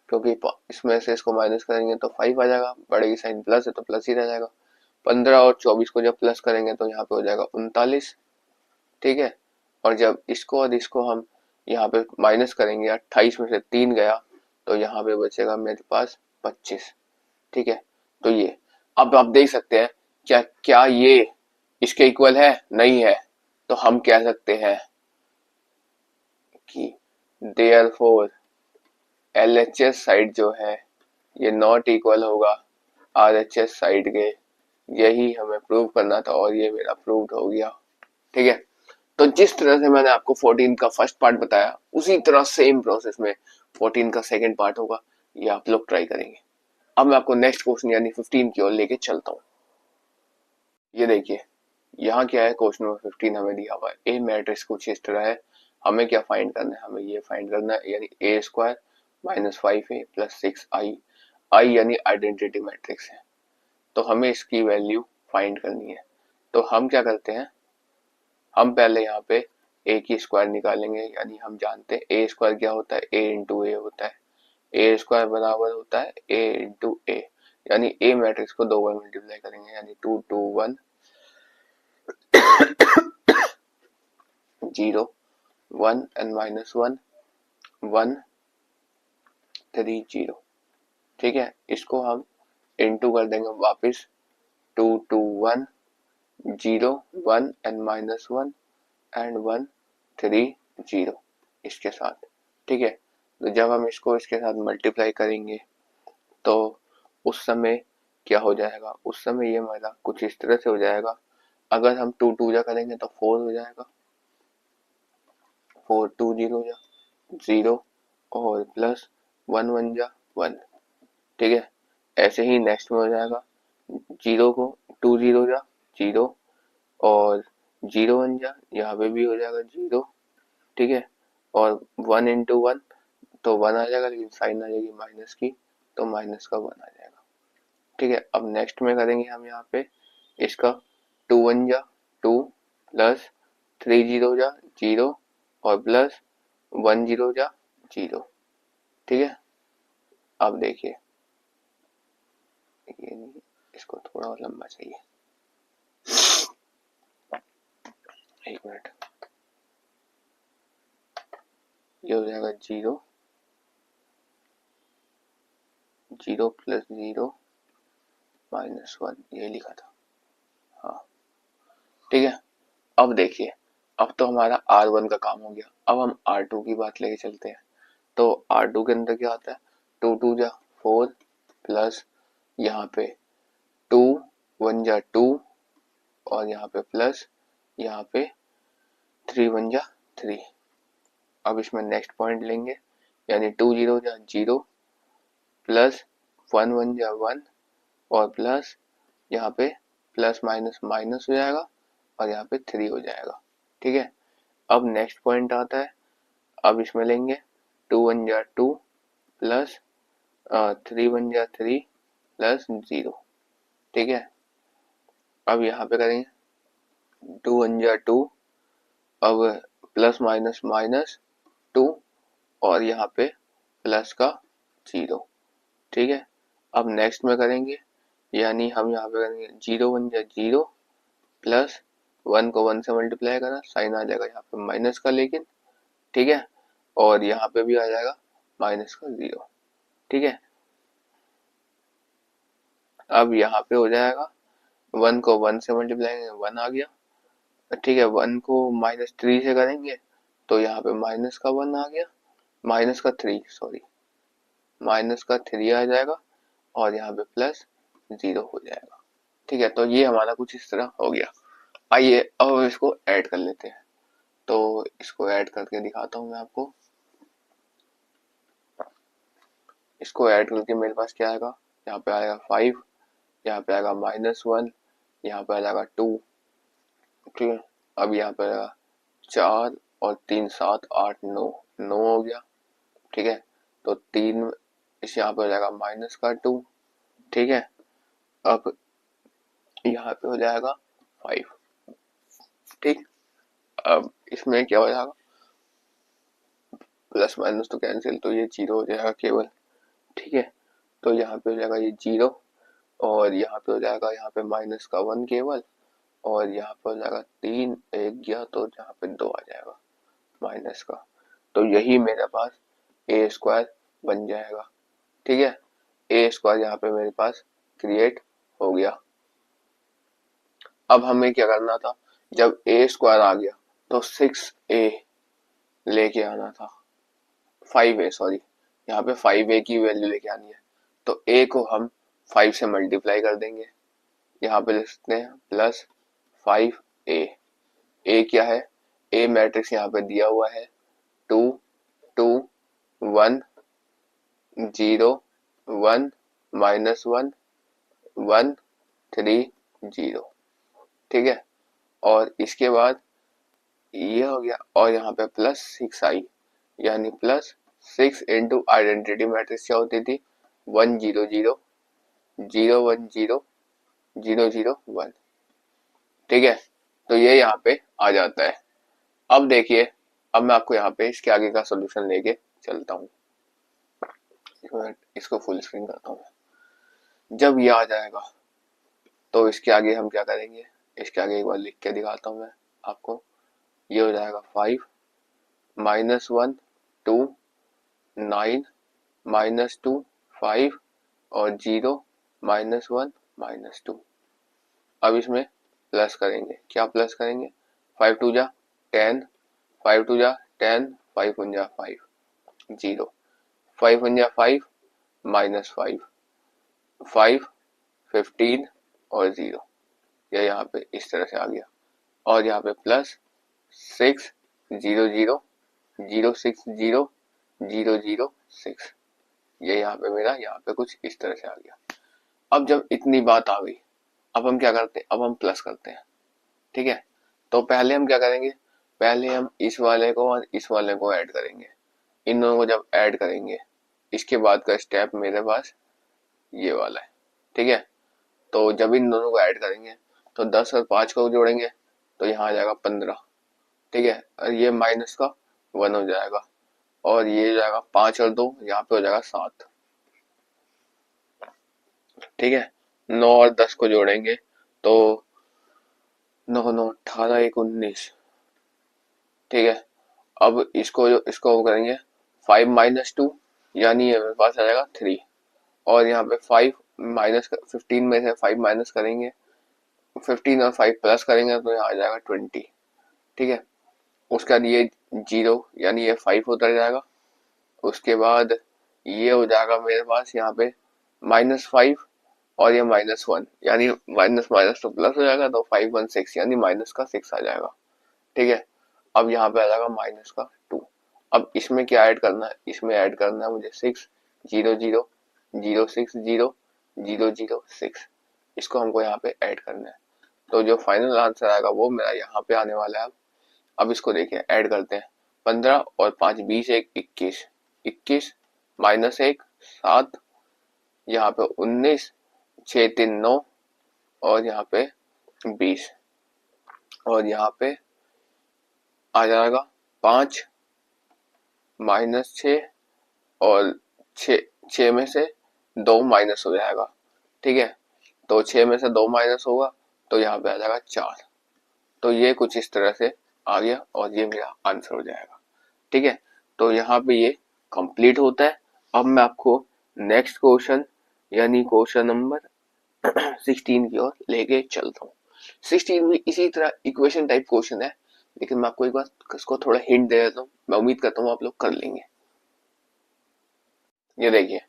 क्योंकि इसमें से इसको माइनस करेंगे तो 5 आ जाएगा, बड़े की साइन प्लस है तो प्लस ही रह जाएगा। 15 और 24 को जब प्लस करेंगे तो यहाँ पे हो जाएगा 39, ठीक है, और जब इसको और इसको हम यहाँ पे माइनस करेंगे, 28 में से 3 गया तो यहाँ पे बचेगा मेरे पास 25, ठीक है। तो ये अब आप देख सकते हैं क्या क्या ये इसके इक्वल है, नहीं है, तो हम कह सकते हैं कि देयरफॉर एलएचएस साइड जो है ये नॉट इक्वल होगा आरएचएस साइड के, यही हमें प्रूव करना था और ये मेरा प्रूव्ड हो गया, ठीक है। तो जिस तरह से मैंने आपको 14 का फर्स्ट पार्ट बताया उसी तरह सेम प्रोसेस में 14 का सेकंड पार्ट होगा, ये आप लोग ट्राई करेंगे। अब मैं आपको नेक्स्ट क्वेश्चन यानी 15 की ओर लेके चलता हूँ। ये देखिए यहाँ क्या है, क्वेश्चन नंबर 15 हमें दिया हुआ है ए मैट्रिक्स कुछ इस तरह है, हमें क्या फाइंड करना है, हमें ये फाइंड करना है यानी ए स्क्वायर -5a + 6i, आई यानी आइडेंटिटी मैट्रिक्स है, तो हमें इसकी वैल्यू फाइंड करनी है। तो हम क्या करते हैं, हम पहले यहाँ पे ए की स्क्वायर निकालेंगे, यानी हम जानते हैं ए स्क्वायर क्या होता है, ए इंटू ए होता है, ए स्क्वायर बराबर होता है ए इंटू ए, यानी ए मैट्रिक्स को 2 बार मल्टीप्लाई करेंगे, यानी 2 2 1 0 1 एंड -1 1 3 0, ठीक है। इसको हम इंटू कर देंगे वापस 2 2 1 0 1 एंड -1 एंड 1 3 0 इसके साथ, ठीक है। तो जब हम इसको इसके साथ मल्टीप्लाई करेंगे तो उस समय क्या हो जाएगा, उस समय ये हमारा कुछ इस तरह से हो जाएगा, अगर हम 2 2 जा करेंगे तो 4 हो जाएगा, 4 2 0 जा 0 और प्लस 1 1 जा 1, ठीक है। ऐसे ही नेक्स्ट में हो जाएगा 0 को 2 0 जा 0 और 0 1 जा, यहाँ पे भी हो जाएगा 0, ठीक है, और 1 इंटू 1 तो 1 आ जाएगा, लेकिन साइन आ जाएगी माइनस की, तो माइनस का 1 आ जाएगा, ठीक है। अब नेक्स्ट में करेंगे हम यहाँ पे इसका 2 1 जा 2 प्लस 3 जीरो जा 0 और प्लस 1 जीरो जा 0। ठीक है, अब देखिए ये नहीं, इसको थोड़ा और लंबा चाहिए, एक मिनट। ये हो जाएगा 0 0 प्लस 0 माइनस 1, ये लिखा था। हाँ ठीक है, अब देखिए अब तो हमारा R1 का काम हो गया। अब हम R2 की बात लेके चलते हैं। तो R2 के अंदर क्या आता है, 2 2 जा 4 प्लस यहाँ पे 2 1 जा 2 और यहाँ पे प्लस यहाँ पे 3 1 जा 3। अब इसमें नेक्स्ट पॉइंट लेंगे, यानी 2 0 जा 0 प्लस 1 1 जा 1 और प्लस यहाँ पे प्लस माइनस माइनस हो जाएगा और यहाँ पे 3 हो जाएगा। ठीक है, अब नेक्स्ट पॉइंट आता है, अब इसमें लेंगे 2 1 जा 2 प्लस 3 1 जा 3 प्लस 0। ठीक है, अब यहाँ पे करेंगे 2 1 जा 2, अब प्लस माइनस माइनस 2 और यहाँ पे प्लस का 0। ठीक है, अब नेक्स्ट में करेंगे, यानी हम यहाँ पे करेंगे 0 1 जा 0 प्लस 1 को 1 से मल्टीप्लाई करा, साइन आ जाएगा यहाँ पे माइनस का लेकिन। ठीक है, और यहाँ पे भी आ जाएगा माइनस का 0। ठीक है, अब यहाँ पे हो जाएगा 1 को 1 से मल्टीप्लाई करेंगे 1 आ गया। ठीक है, 1 को माइनस 3 से करेंगे तो यहाँ पे माइनस का 1 आ गया, माइनस का 3 सॉरी, माइनस का 3 आ जाएगा और यहाँ पे प्लस 0 हो जाएगा। ठीक है, तो ये हमारा कुछ इस तरह हो गया। आइए अब इसको ऐड कर लेते हैं। तो इसको ऐड करके दिखाता हूँ मैं आपको। इसको ऐड करके मेरे पास क्या आएगा, यहाँ पे आएगा 5, यहाँ पे आएगा -1, यहाँ पे आ जाएगा 2। ठीक है, अब यहाँ पे आएगा 4 और 3 7 8 9 9 हो गया। ठीक है, तो 3 इस यहाँ पे हो जाएगा माइनस का 2। ठीक है, अब यहाँ पे हो जाएगा 5। ठीक, अब इसमें क्या हो जाएगा, प्लस माइनस तो कैंसिल, तो ये 0 हो जाएगा केवल। ठीक है, तो यहाँ पे हो जाएगा ये 0 और यहाँ पे हो जाएगा यहाँ पे माइनस का 1 केवल, और यहाँ पे हो जाएगा 3 1 गया तो यहाँ पे 2 आ जाएगा माइनस का। तो यही मेरे पास ए स्क्वायर बन जाएगा। ठीक है, ए स्क्वायर यहाँ पे मेरे पास क्रिएट हो गया। अब हमें क्या करना था, जब ए स्क्वायर आ गया तो 6a लेके आना था, 5a सॉरी, यहाँ पे 5a की वैल्यू लेके आनी है। तो a को हम 5 से मल्टीप्लाई कर देंगे, यहाँ पे लिख सकते हैं प्लस 5a। a क्या है, a मैट्रिक्स यहाँ पे दिया हुआ है 2 2 1 0 1 -1 1 3 0। ठीक है, और इसके बाद ये हो गया और यहाँ पे प्लस 6 आई, यानी प्लस 6 इंटू आइडेंटिटी मैट्रिक्स क्या होती थी 1 0 0 0 1 0 0 0 1। ठीक है, तो ये यहाँ पे आ जाता है। अब देखिए, अब मैं आपको यहाँ पे इसके आगे का सोल्यूशन लेके चलता हूँ। इसको फुल स्क्रीन करता हूँ। जब ये आ जाएगा तो इसके आगे हम क्या करेंगे, इसके आगे एक बार लिख के दिखाता हूँ मैं आपको। ये हो जाएगा 5 -1 2 9 -2 5 और 0 -1 -2। अब इसमें प्लस करेंगे, क्या प्लस करेंगे, 5 2 जा 10 5 2 जा 10 5 1 जा 5 0 5 1 जा 5 -5 5 15 और 0। यह यहाँ पे इस तरह से आ गया, और यहाँ पे प्लस 6 0 0 0 6 0 0 0 6। ये यहाँ पे मेरा यहाँ पे कुछ इस तरह से आ गया। अब जब इतनी बात आ गई, अब हम क्या करते हैं, अब हम प्लस करते हैं। ठीक है, तो पहले हम क्या करेंगे, पहले हम इस वाले को और इस वाले को ऐड करेंगे। इन दोनों को जब ऐड करेंगे, इसके बाद का स्टेप मेरे पास ये वाला है। ठीक है, तो जब इन दोनों को ऐड करेंगे तो 10 और 5 को जोड़ेंगे तो यहाँ आ जाएगा 15। ठीक है, और ये माइनस का 1 हो जाएगा, और ये हो जाएगा 5 और 2 यहाँ पे हो जाएगा 7। ठीक है, 9 और 10 को जोड़ेंगे तो 9 9 18 1 19। ठीक है, अब इसको करेंगे 5 माइनस 2, यानी ये मेरे पास आ जाएगा 3, और यहाँ पे 5 माइनस 15 में से 5 माइनस करेंगे, 15 और 5 प्लस करेंगे तो यहाँ आ जाएगा 20। ठीक है, उसके बाद ये 0 यानी ये 5 होता जाएगा, उसके बाद ये हो जाएगा मेरे पास यहाँ पे -5, और ये -1 यानी माइनस माइनस तो प्लस हो जाएगा, तो 5 1 6 यानी माइनस का 6 आ जाएगा। ठीक है, अब यहाँ पे आ जाएगा माइनस का 2। अब इसमें क्या ऐड करना है, इसमें ऐड करना है मुझे 6 0 0 0 6 0 0 0 6, इसको हमको यहाँ पे ऐड करना है। तो जो फाइनल आंसर आएगा वो मेरा यहाँ पे आने वाला है। अब इसको देखिए, ऐड करते हैं, 15 और 5 20 1 21, 21 माइनस 1 7, यहाँ पे 19 6 3 9, और यहाँ पे 20, और यहाँ पे आ जाएगा 5 माइनस 6, और 6 में से 2 माइनस हो जाएगा। ठीक है, तो 6 में से 2 माइनस होगा तो यहाँ पे आ जाएगा 4। तो ये कुछ इस तरह से आ गया, और ये मेरा आंसर हो जाएगा। ठीक है, तो यहाँ पे ये कंप्लीट होता है। अब मैं आपको नेक्स्ट क्वेश्चन यानी क्वेश्चन नंबर 16 की ओर लेके चलता हूँ। 16 भी इसी तरह इक्वेशन टाइप क्वेश्चन है, लेकिन मैं आपको एक बार इसको थोड़ा हिंट दे देता हूँ, मैं उम्मीद करता हूँ आप लोग कर लेंगे। ये देखिए,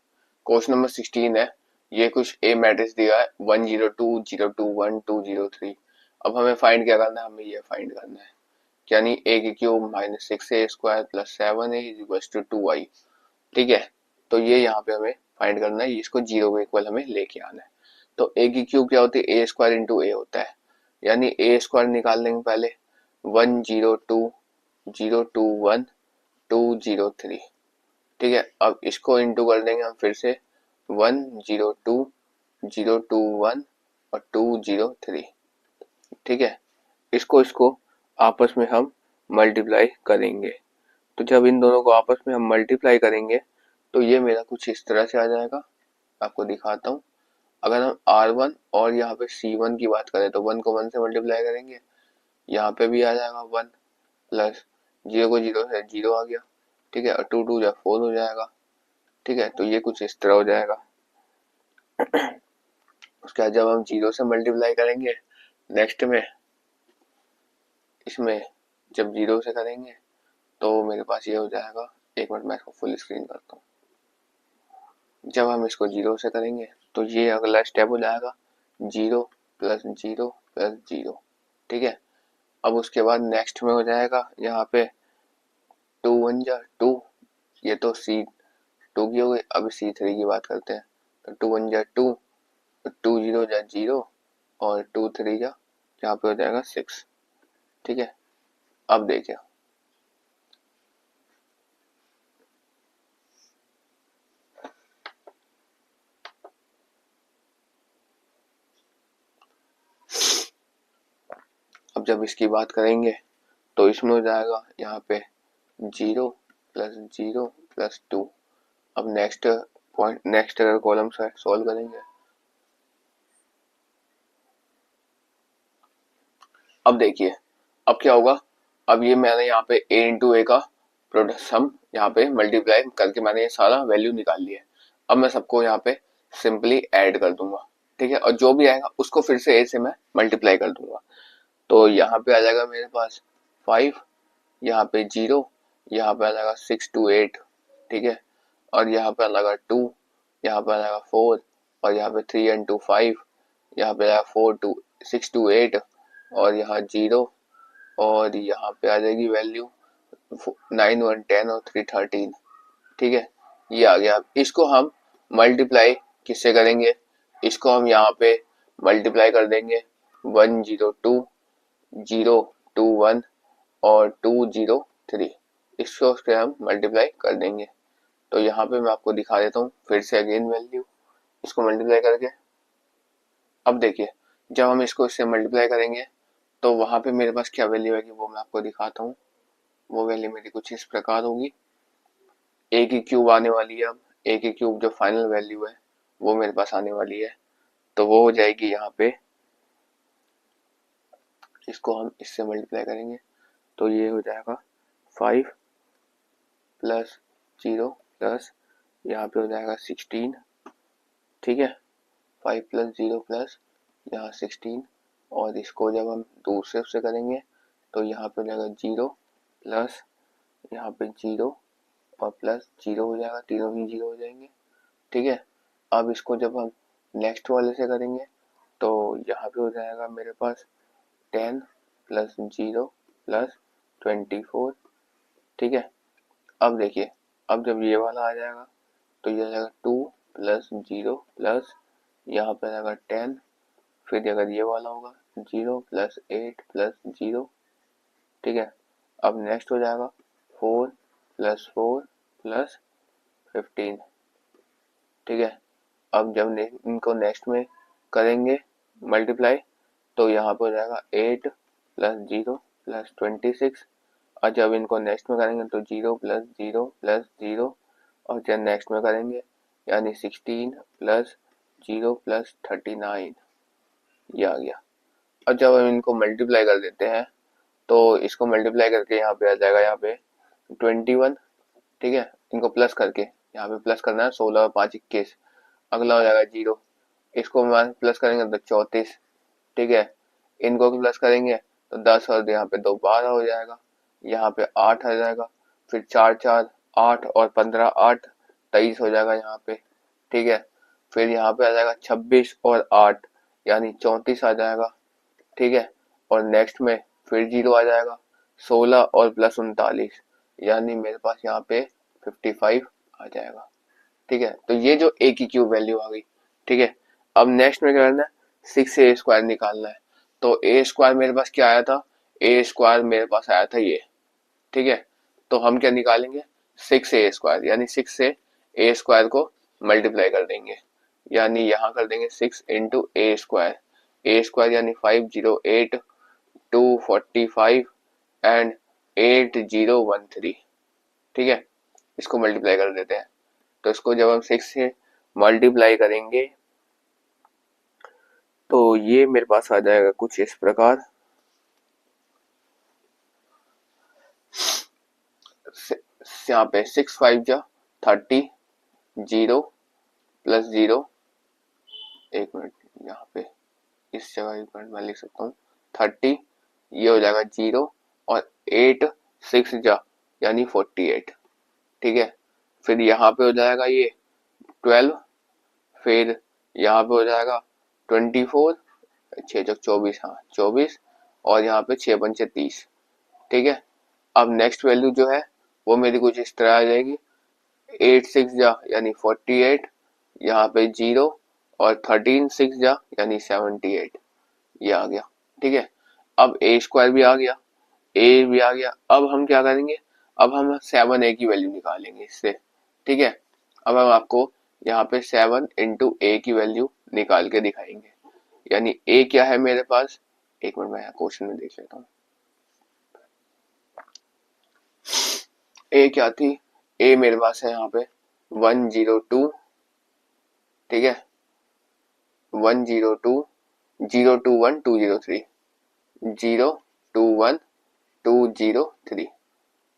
क्वेश्चन नंबर 16 है, ये कुछ ए मैट्रिक्स दिया है 1 0 2 0 2 1 2 0 3। अब हमें फाइंड क्या करना है, हमें ये फाइंड करना है, यानी ए की cube minus 6a square plus 7a is equal to 2i। ठीक है, तो ये यहाँ पे हमें फाइंड करना है, इसको जीरो के इक्वल हमें लेके आना है। तो ए की क्यूब क्या होती है, ए स्क्वायर इंटू ए होता है, यानी ए स्क्वायर निकाल लेंगे पहले, 1 0 2 0 2 1 2 0 3। ठीक है, अब इसको इंटू कर देंगे हम फिर से, 1 0 2 0 2 1 और 2 0 3। ठीक है, इसको इसको आपस में हम मल्टीप्लाई करेंगे, तो जब इन दोनों को आपस में हम मल्टीप्लाई करेंगे तो ये मेरा कुछ इस तरह से आ जाएगा। आपको दिखाता हूँ, अगर हम R1 और यहाँ पे C1 की बात करें तो 1 को 1 से मल्टीप्लाई करेंगे, यहाँ पे भी आ जाएगा 1 प्लस 0 को 0 से 0 आ गया। ठीक है, और 2 2 जा 4 हो जाएगा। ठीक है, तो ये कुछ इस तरह हो जाएगा। उसके बाद जब हम 0 से मल्टीप्लाई करेंगे नेक्स्ट में, इसमें जब 0 से करेंगे तो मेरे पास ये हो जाएगा, एक मिनट मैं इसको फुल स्क्रीन करता हूँ। जब हम इसको 0 से करेंगे तो ये अगला स्टेप हो जाएगा 0 प्लस 0 प्लस 0। ठीक है, अब उसके बाद नेक्स्ट में हो जाएगा यहाँ पे 2 1 जा 2, ये तो C2 की हो गई। अब C3 की बात करते हैं, तो 2 1 जा 2, 2 0 जा 0, और 2 3 जा यहाँ पे हो जाएगा 6। ठीक है, अब देखिए, अब जब इसकी बात करेंगे तो इसमें हो जाएगा यहाँ पे 0 प्लस 0 प्लस 2। अब नेक्स्ट पॉइंट, नेक्स्ट अगर कॉलम सॉल्व करेंगे, अब देखिए, अब क्या होगा, अब ये मैंने यहाँ पे a इंटू ए का प्रोडक्ट सम यहाँ पे मल्टीप्लाई करके मैंने ये सारा वैल्यू निकाल लिया है। अब मैं सबको यहाँ पे सिंपली ऐड कर दूंगा। ठीक है, और जो भी आएगा उसको फिर से a से मैं मल्टीप्लाई कर दूंगा। तो यहाँ पे आ जाएगा मेरे पास 5, यहाँ पे 0, यहाँ पे आ जाएगा 6 to 8। ठीक है, और यहाँ पे आ जाएगा 2, यहाँ पे आ जाएगा 4, और यहाँ पे 3 and 2 5, यहाँ पे आ जाएगा 4 to 6 to 8, और यहाँ 0, और यहाँ पे आ जाएगी वैल्यू 9 1 10 और 3 13। ठीक है, ये आ गया। इसको हम मल्टीप्लाई किससे करेंगे, इसको हम यहाँ पे मल्टीप्लाई कर देंगे 1 0 2 0 2 1 और 2 0 3, इसको उसके हम मल्टीप्लाई कर देंगे। तो यहाँ पे मैं आपको दिखा देता हूँ फिर से अगेन वैल्यू, इसको मल्टीप्लाई करके। अब देखिए, जब हम इसको इससे मल्टीप्लाई करेंगे तो वहां पे मेरे पास क्या वैल्यू है कि वो मैं आपको दिखाता हूँ। वो वैल्यू मेरी कुछ इस प्रकार होगी, ए की क्यूब आने वाली है। अब ए की क्यूब जो फाइनल वैल्यू है वो मेरे पास आने वाली है, तो वो हो जाएगी यहाँ पे, इसको हम इससे मल्टीप्लाई करेंगे तो ये हो जाएगा 5 प्लस 0 प्लस यहाँ पे हो जाएगा 16, ठीक है। 5 प्लस 0 प्लस यहाँ 16, और इसको जब हम दूसरे से करेंगे तो यहाँ पे हो जाएगा 0 प्लस यहाँ पे 0 और प्लस 0 हो जाएगा, तीनों ही 0 हो जाएंगे, ठीक है। अब इसको जब हम नेक्स्ट वाले से करेंगे तो यहाँ पे हो जाएगा मेरे पास 10 प्लस 0 प्लस 24, ठीक है। अब देखिए, अब जब ये वाला आ जाएगा तो ये आ जाएगा 2 प्लस 0 प्लस यहाँ पे आ जाएगा 10, फिर अगर ये वाला होगा 0 प्लस 8 प्लस 0, ठीक है। अब नेक्स्ट हो जाएगा 4 प्लस 4 प्लस 15, ठीक है। अब जब इनको नेक्स्ट में करेंगे मल्टीप्लाई तो यहाँ पे हो जाएगा 8 प्लस 0 प्लस 26, और जब इनको नेक्स्ट में करेंगे तो 0 प्लस 0 प्लस 0, और जब नेक्स्ट में करेंगे यानी 16 प्लस 0 प्लस 39, ये आ गया। अब जब हम इनको मल्टीप्लाई कर देते हैं तो इसको मल्टीप्लाई करके यहाँ पे आ जाएगा यहाँ पे 21, ठीक है। इनको प्लस करके यहाँ पे प्लस करना है, 16 और 5 21, अगला हो जाएगा 0, इसको प्लस करेंगे तो 34, ठीक है। इनको प्लस करेंगे तो 10 और यहाँ पे 2 12 हो जाएगा, यहाँ पे 8 आ जाएगा, फिर 4 4 8 और 15 8 23 हो जाएगा यहाँ पे, ठीक है। फिर यहाँ पे आ जाएगा 26 और 8 यानी 34 आ जाएगा, ठीक है। और नेक्स्ट में फिर 0 आ जाएगा, 16 और प्लस 39 यानी मेरे पास यहाँ पे 55 आ जाएगा, ठीक है। तो ये जो ए की क्यूब वैल्यू आ गई, ठीक है। अब नेक्स्ट में क्या करना है, 6a² निकालना है। तो ए स्क्वायर मेरे पास क्या आया था, ए स्क्वायर मेरे पास आया था ये, ठीक है। तो हम क्या निकालेंगे, 6a² यानी 6 से ए स्क्वायर को मल्टीप्लाई कर देंगे, यानी यहाँ कर देंगे 6 इंटू ए स्क्वायर यानी 508 245 एंड 8013, ठीक है। इसको मल्टीप्लाई कर देते हैं, तो इसको जब हम 6 से मल्टीप्लाई करेंगे तो ये मेरे पास आ जाएगा कुछ इस प्रकार, यहाँ पे 6 5 जा 30, 0 प्लस 0, एक मिनट यहाँ पे इस जगह एक मिनट मैं लिख सकता हूँ 30, ये हो जाएगा 0 और 8 6 जा यानी 48, ठीक है। फिर यहाँ पे हो जाएगा ये 12, फिर यहाँ पे हो जाएगा 24, 6 चौक 24, हाँ 24, और यहाँ पे 6 पंचे 30, ठीक है। अब नेक्स्ट वैल्यू जो है वो मेरी कुछ इस तरह आ जाएगी, 8 6 जा यानी 48, यहाँ पे 0 और 13 6 जा यानी 78, ये आ गया, ठीक है। अब ए स्क्वायर भी आ गया, ए भी आ गया। अब हम क्या करेंगे, अब हम 7a की वैल्यू निकालेंगे इससे, ठीक है। अब हम आपको यहाँ पे 7 इंटू ए की वैल्यू निकाल के दिखाएंगे, यानी ए क्या है मेरे पास, एक मिनट मैं क्वेश्चन में देख लेता हूँ। ए क्या थी, ए मेरे पास है यहाँ पे 102, ठीक है, 102 021 203 021 203,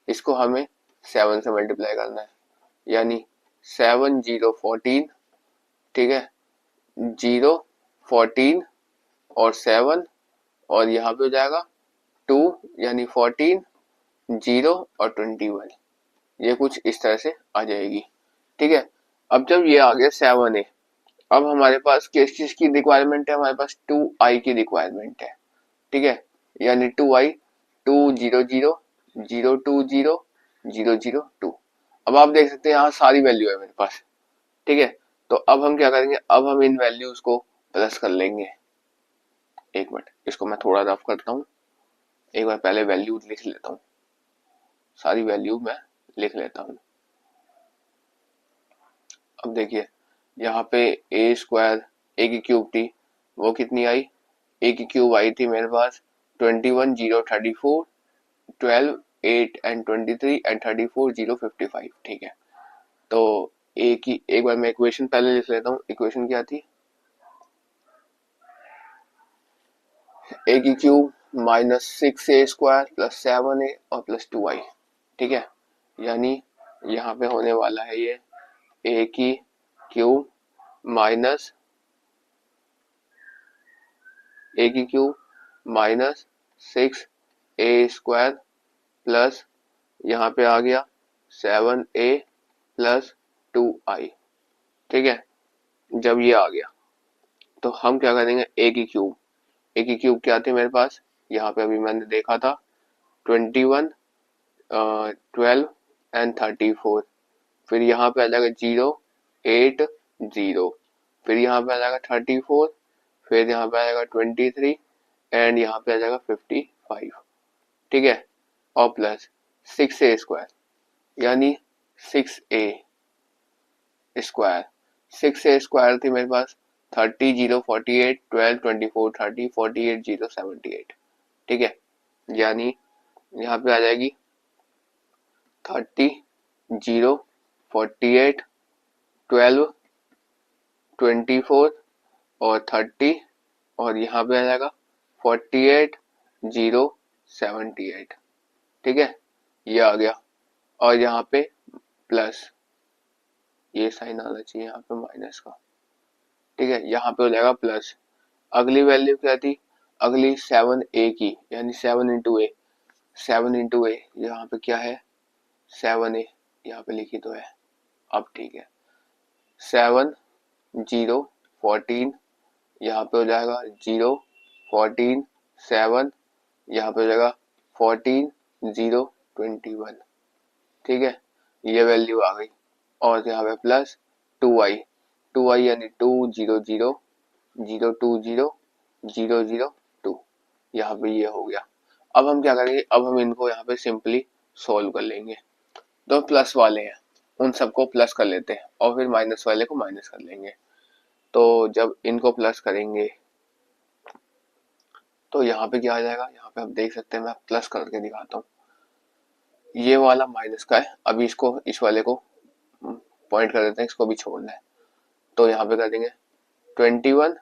इसको हमें 7 से मल्टीप्लाई करना है, यानी 7 0 14, ठीक है, 0 14 और 7, और यहाँ पे हो जाएगा 2 यानी 14 0 और 21, ये कुछ इस तरह से आ जाएगी, ठीक है। अब जब ये आ गया 7a, अब हमारे पास किस चीज की रिक्वायरमेंट है, हमारे पास 2i की रिक्वायरमेंट है, ठीक है, यानी 2i 200 020 002। अब आप देख सकते हैं यहाँ सारी वैल्यू है मेरे पास, ठीक है। तो अब हम क्या करेंगे, अब हम इन वैल्यूज को प्लस कर लेंगे, एक मिनट इसको मैं थोड़ा रफ करता हूँ, एक बार पहले वैल्यू लिख लेता हूँ, सारी वैल्यू मैं लिख लेता हूँ। अब देखिए यहाँ पे ए स्क्वायर, ए की क्यूब थी वो कितनी आई, ए की क्यूब आई थी मेरे पास 21 0 34, 12 8 एंड 23 एंड 34 0 55। ठीक है, तो एक बार मैं इक्वेशन पहले लिख लेता हूँ। इक्वेशन क्या थी, ए की cube minus 6a² plus 7a और प्लस 2i। ठीक है, यानी यहाँ पे होने वाला है ये ए की cube minus minus 6a² plus यहाँ पे आ गया 7a प्लस 2i। ठीक है, जब ये आ गया तो हम क्या करेंगे, ए की क्यूब क्या थी मेरे पास, यहाँ पे अभी मैंने देखा था 21 12 एंड 34। फिर यहाँ पे आ जाएगा 0 8 0। फिर यहाँ पे आ जाएगा 34। फिर यहाँ पे आ जाएगा 23 एंड यहाँ पे आ जाएगा 55। ठीक है, और प्लस 6a² यानी 6a²। 6a² थी मेरे पास 30 0 48 12 24 30 48 0 78। ठीक है, यानी यहाँ पे आ जाएगी 30 0 48 12 24 और 30 और यहाँ पे आ जाएगा 48 0 78। ठीक है, ये आ गया और यहाँ पे प्लस, ये साइन आना चाहिए यहाँ पे माइनस का। ठीक है, यहाँ पे हो जाएगा प्लस। अगली वैल्यू क्या थी, अगली 7a की, यानी 7 इंटू ए। 7 इंटू ए यहाँ पे क्या है, 7a यहाँ पे लिखी तो है। अब ठीक है, 7 0 14 यहाँ पे हो जाएगा 0 14 7 यहाँ पे हो जाएगा 14 0 21। ठीक है, ये वैल्यू आ गई और यहाँ पे प्लस 2i यानी 2 0 0 0 2 0 0 0 2। यहाँ पे ये हो गया। अब हम क्या करेंगे, अब हम इनको यहाँ पे सिंपली सोल्व कर लेंगे। तो प्लस वाले हैं उन सबको प्लस कर लेते हैं और फिर माइनस वाले को माइनस कर लेंगे। तो जब इनको प्लस करेंगे तो यहाँ पे क्या आ जाएगा, यहाँ पे आप देख सकते हैं, मैं प्लस करके दिखाता हूँ। ये वाला माइनस का है, अभी इसको इस वाले को पॉइंट कर देते हैं, इसको भी छोड़ना है। तो यहाँ पे कर देंगे 21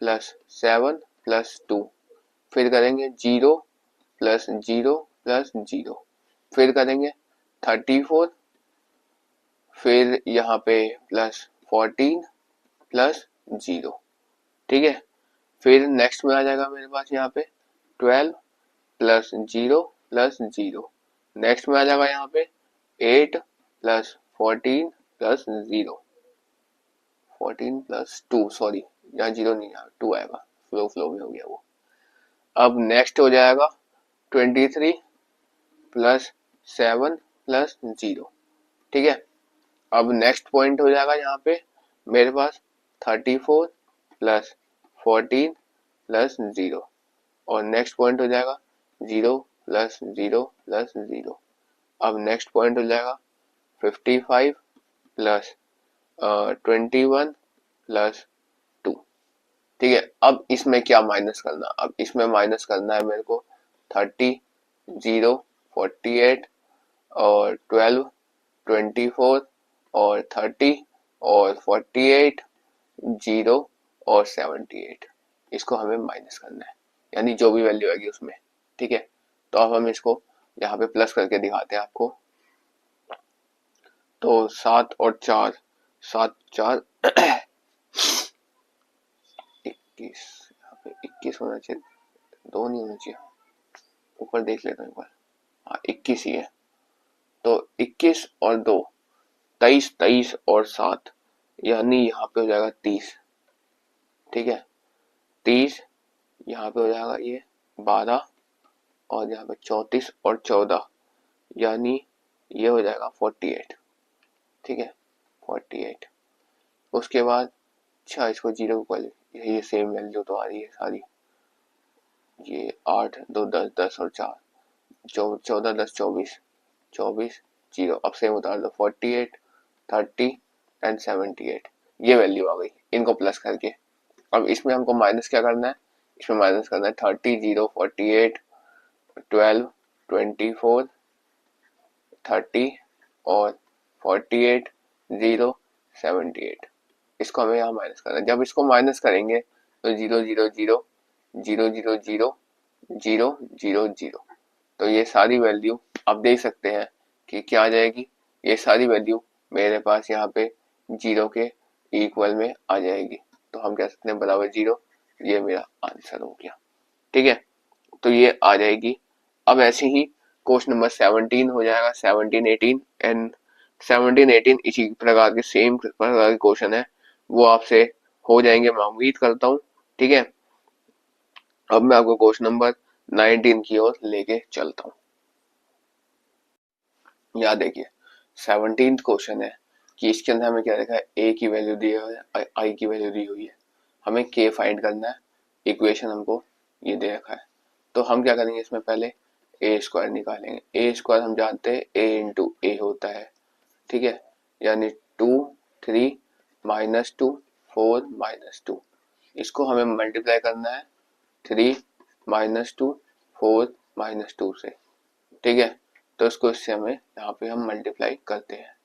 प्लस 7 प्लस 2। फिर करेंगे 0 प्लस 0 प्लस 0। फिर करेंगे 34। फिर यहाँ पे प्लस 14 प्लस 0। ठीक है, फिर नेक्स्ट में आ जाएगा मेरे पास यहाँ पे 12 प्लस 0 प्लस 0। नेक्स्ट में आ जाएगा यहाँ पे 8 प्लस 14 प्लस 0। 14 प्लस 2, सॉरी यहाँ 0 नहीं आया, 2 आएगा, फ्लो में हो गया वो। अब नेक्स्ट हो जाएगा 23 प्लस 7 प्लस 0। ठीक है, अब नेक्स्ट पॉइंट हो जाएगा यहाँ पे मेरे पास 34 प्लस 14 प्लस 0 और नेक्स्ट पॉइंट हो जाएगा 0 प्लस 0 प्लस 0। अब नेक्स्ट पॉइंट हो जाएगा 55 प्लस 21 प्लस 2। ठीक है, अब इसमें क्या माइनस करना, अब इसमें माइनस करना है मेरे को 30 0 48 और 12 24 और 30 और 48 0 और 78। इसको हमें माइनस करना है, यानी जो भी वैल्यू आएगी उसमें। ठीक है, तो अब हम इसको यहाँ पे प्लस करके दिखाते हैं आपको। तो 7 और 4, 7 4 21, यहाँ पे 21 होना चाहिए, 2 नहीं होना चाहिए, ऊपर देख लेता हूँ एक बार। हाँ 21 ही है, तो 21 और 2 23, 23 और 7 यानी यहाँ पे हो जाएगा 30। ठीक है, 30 यहाँ पे हो जाएगा ये 12 और यहाँ पे 34 और 14 यानी ये हो जाएगा 48। ठीक है, 48। उसके बाद अच्छा इसको 0 को ये सेम वैल्यू तो आ रही है सारी, ये 8 2 10 10 और 4 14 10 24 24 0। अब सेम उतार दो 48 30 एंड 78। ये वैल्यू आ गई इनको प्लस करके। अब इसमें हमको माइनस क्या करना है, इसमें माइनस करना है 30, 0, 48, 12, 24, 30 और 48, 0, 78। इसको हमें यहाँ माइनस करना है। जब इसको माइनस करेंगे तो 0, 0, 0, 0, 0, 0, 0, 0, 0, तो ये सारी वैल्यू आप देख सकते हैं कि क्या आ जाएगी। ये सारी वैल्यू मेरे पास यहाँ पे 0 के इक्वल में आ जाएगी, तो हम कह सकते हैं बराबर 0। ये मेरा आंसर हो गया। ठीक है, तो ये आ जाएगी। अब ऐसे ही क्वेश्चन नंबर 17 हो जाएगा, 17, 18 एंड 17, 18 इसी प्रकार के सेम प्रकार के क्वेश्चन है, वो आपसे हो जाएंगे मैं उम्मीद करता हूँ। ठीक है, अब मैं आपको क्वेश्चन नंबर 19 की ओर लेके चलता हूँ। यहाँ देखिए 17th क्वेश्चन है कि इसके अंदर हमें क्या देखा है, ए की वैल्यू दी हुई है, आई की वैल्यू दी हुई है, हमें के फाइंड करना है। इक्वेशन हमको ये दे रखा है, तो हम क्या करेंगे, इसमें पहले ए स्क्वायर निकालेंगे। ए स्क्वायर हम जानते हैं ए इंटू ए होता है। ठीक है, यानी 2, 3, -2, 4, -2, इसको हमें मल्टीप्लाई करना है 3, -2, 4, -2 से। ठीक है, तो इसको इससे हमें यहाँ पे हम मल्टीप्लाई करते हैं,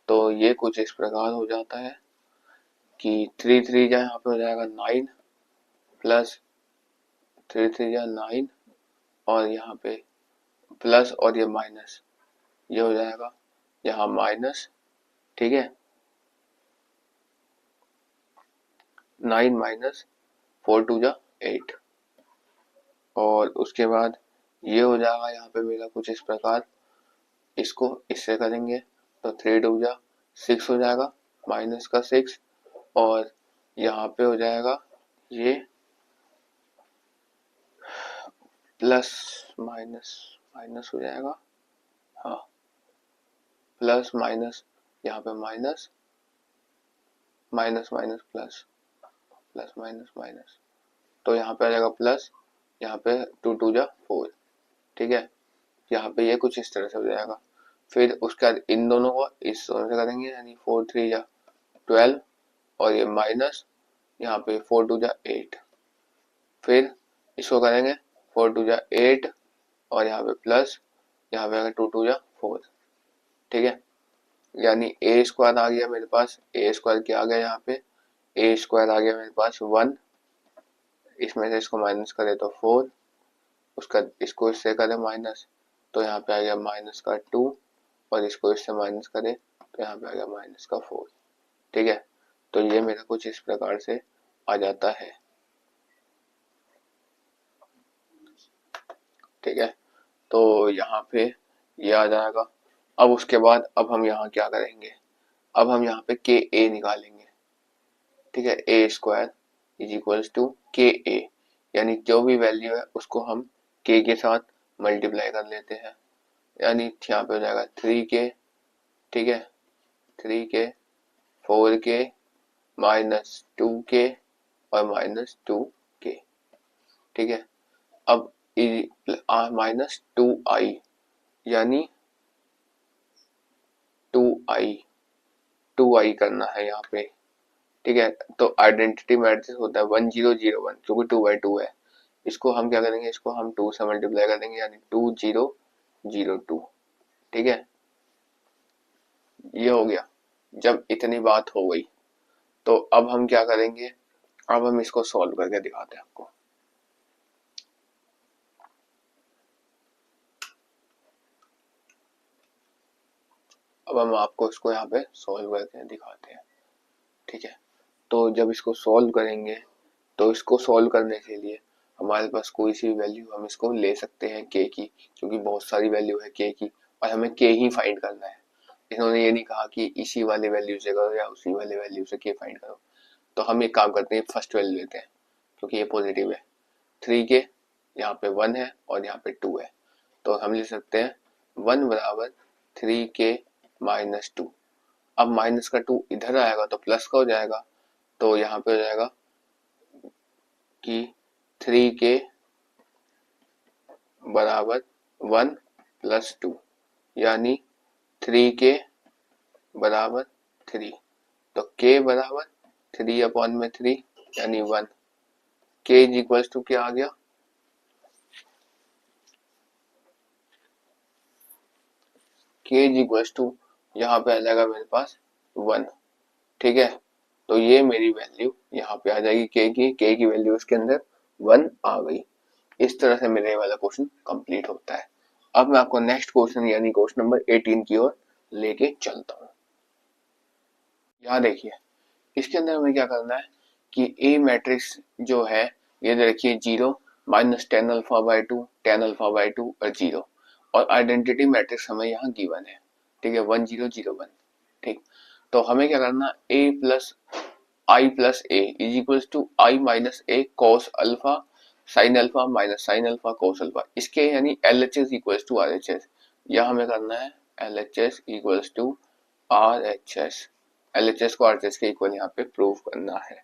तो ये कुछ इस प्रकार हो जाता है कि 3, 3 जा यहाँ पे हो जाएगा 9 प्लस 3, 3 जा 9 और यहाँ पे प्लस और ये माइनस, ये हो जाएगा यहाँ माइनस। ठीक है, 9 माइनस 4 2 जा 8 और उसके बाद ये हो जाएगा यहाँ पे मेरा कुछ इस प्रकार। इसको इससे करेंगे तो 3 2 जा 6 हो जाएगा, माइनस का 6 और यहाँ पे हो जाएगा ये प्लस माइनस माइनस हो जाएगा। हाँ, प्लस माइनस, यहाँ पे minus minus minus plus, plus minus minus, तो यहाँ पे आ जाएगा प्लस, यहाँ पे 2 2 जा 4। ठीक है, यहाँ पे ये कुछ इस तरह से हो जाएगा। फिर उसके बाद इन दोनों को इस दोनों से करेंगे, यानी 4 3 जा 12 और ये माइनस, यहाँ पे 4 2 जा 8। फिर इसको करेंगे 4 2 जा 8 और यहाँ पे प्लस, यहाँ पे 2 2 जा 4। ठीक है, यानी ए स्क्वायर आ गया मेरे पास। ए स्क्वायर क्या आ गया यहाँ पे, ए स्क्वायर आ गया मेरे पास 1, इसमें से इसको माइनस करे तो 4, उसका इसको इससे करे माइनस तो यहाँ पे आ गया माइनस का 2 और इसको इससे माइनस करे तो यहाँ पे आ गया माइनस का 4। ठीक है, तो ये मेरा कुछ इस प्रकार से आ जाता है। ठीक है, तो यहाँ पे ये आ जाएगा। अब उसके बाद अब हम यहाँ क्या करेंगे, अब हम यहाँ पे के ए निकालेंगे। ठीक है, ए स्क्वायर इज इक्वल्स टू के ए, यानी जो भी वैल्यू है उसको हम के साथ मल्टीप्लाई कर लेते हैं, यानी यहाँ पे हो जाएगा 3k। ठीक है, 3k, 4k, -2k और -2k। ठीक है, अब -2i यानी 2i करना है यहाँ पे। ठीक है, तो आइडेंटिटी मैट्रिक्स होता है 1 0 0 1, क्योंकि 2/2 है। इसको हम क्या करेंगे, इसको हम 2 से मल्टीप्लाई कर देंगे, यानी 2 0 0 2। ठीक है, ये हो गया। जब इतनी बात हो गई तो अब हम क्या करेंगे, अब हम इसको सॉल्व करके दिखाते हैं आपको। अब हम आपको इसको यहाँ पे सॉल्व करके दिखाते हैं। ठीक है, तो जब इसको सॉल्व करेंगे तो इसको सॉल्व करने के लिए हमारे पास कोई सी वैल्यू हम इसको ले सकते हैं के की, क्योंकि बहुत सारी वैल्यू है के की और हमें के ही फाइंड करना है। इन्होंने ये नहीं कहा कि इसी वाले वैल्यू से करो या उसी वाले वैल्यू से के फाइंड करो, तो हम एक काम करते हैं, फर्स्ट वैल्यू लेते हैं क्योंकि ये पॉजिटिव है। 3k यहाँ पे 1 है और यहाँ पे 2 है, तो हम लिख सकते हैं 1 बराबर 3k -2। अब माइनस का 2 इधर आएगा तो प्लस का हो जाएगा, तो यहाँ पे हो जाएगा कि 3k बराबर 1 + 2, यानी 3k बराबर 3, तो k बराबर 3/3 यानी 1, के इज इक्वल्स टू क्या आ गया, के इज इक्वल्स टू यहाँ पे आ जाएगा मेरे पास 1। ठीक है, तो ये मेरी वैल्यू यहाँ पे आ जाएगी के की वैल्यू इसके अंदर 1 आ गई। इस तरह से मेरे वाला क्वेश्चन कंप्लीट होता है। अब मैं आपको नेक्स्ट क्वेश्चन यानी क्वेश्चन नंबर 18 की ओर लेके चलता हूँ। यहाँ देखिए, इसके अंदर हमें क्या करना है कि ए मैट्रिक्स जो है ये देखिए 0 minus ten alpha by to, ten alpha by two और 0, और आइडेंटिटी मैट्रिक्स हमें यहाँ गिवन है। ठीक है, 1 0 0 1। ठीक, तो हमें क्या करना, A plus A is equals to I minus A cos alpha sine alpha minus sine alpha cos alpha, इसके यानी L H S equals to R H S. यह हमें करना है L H S equals to R H S, L H S को R H S के equal यहाँ पे प्रूव करना है।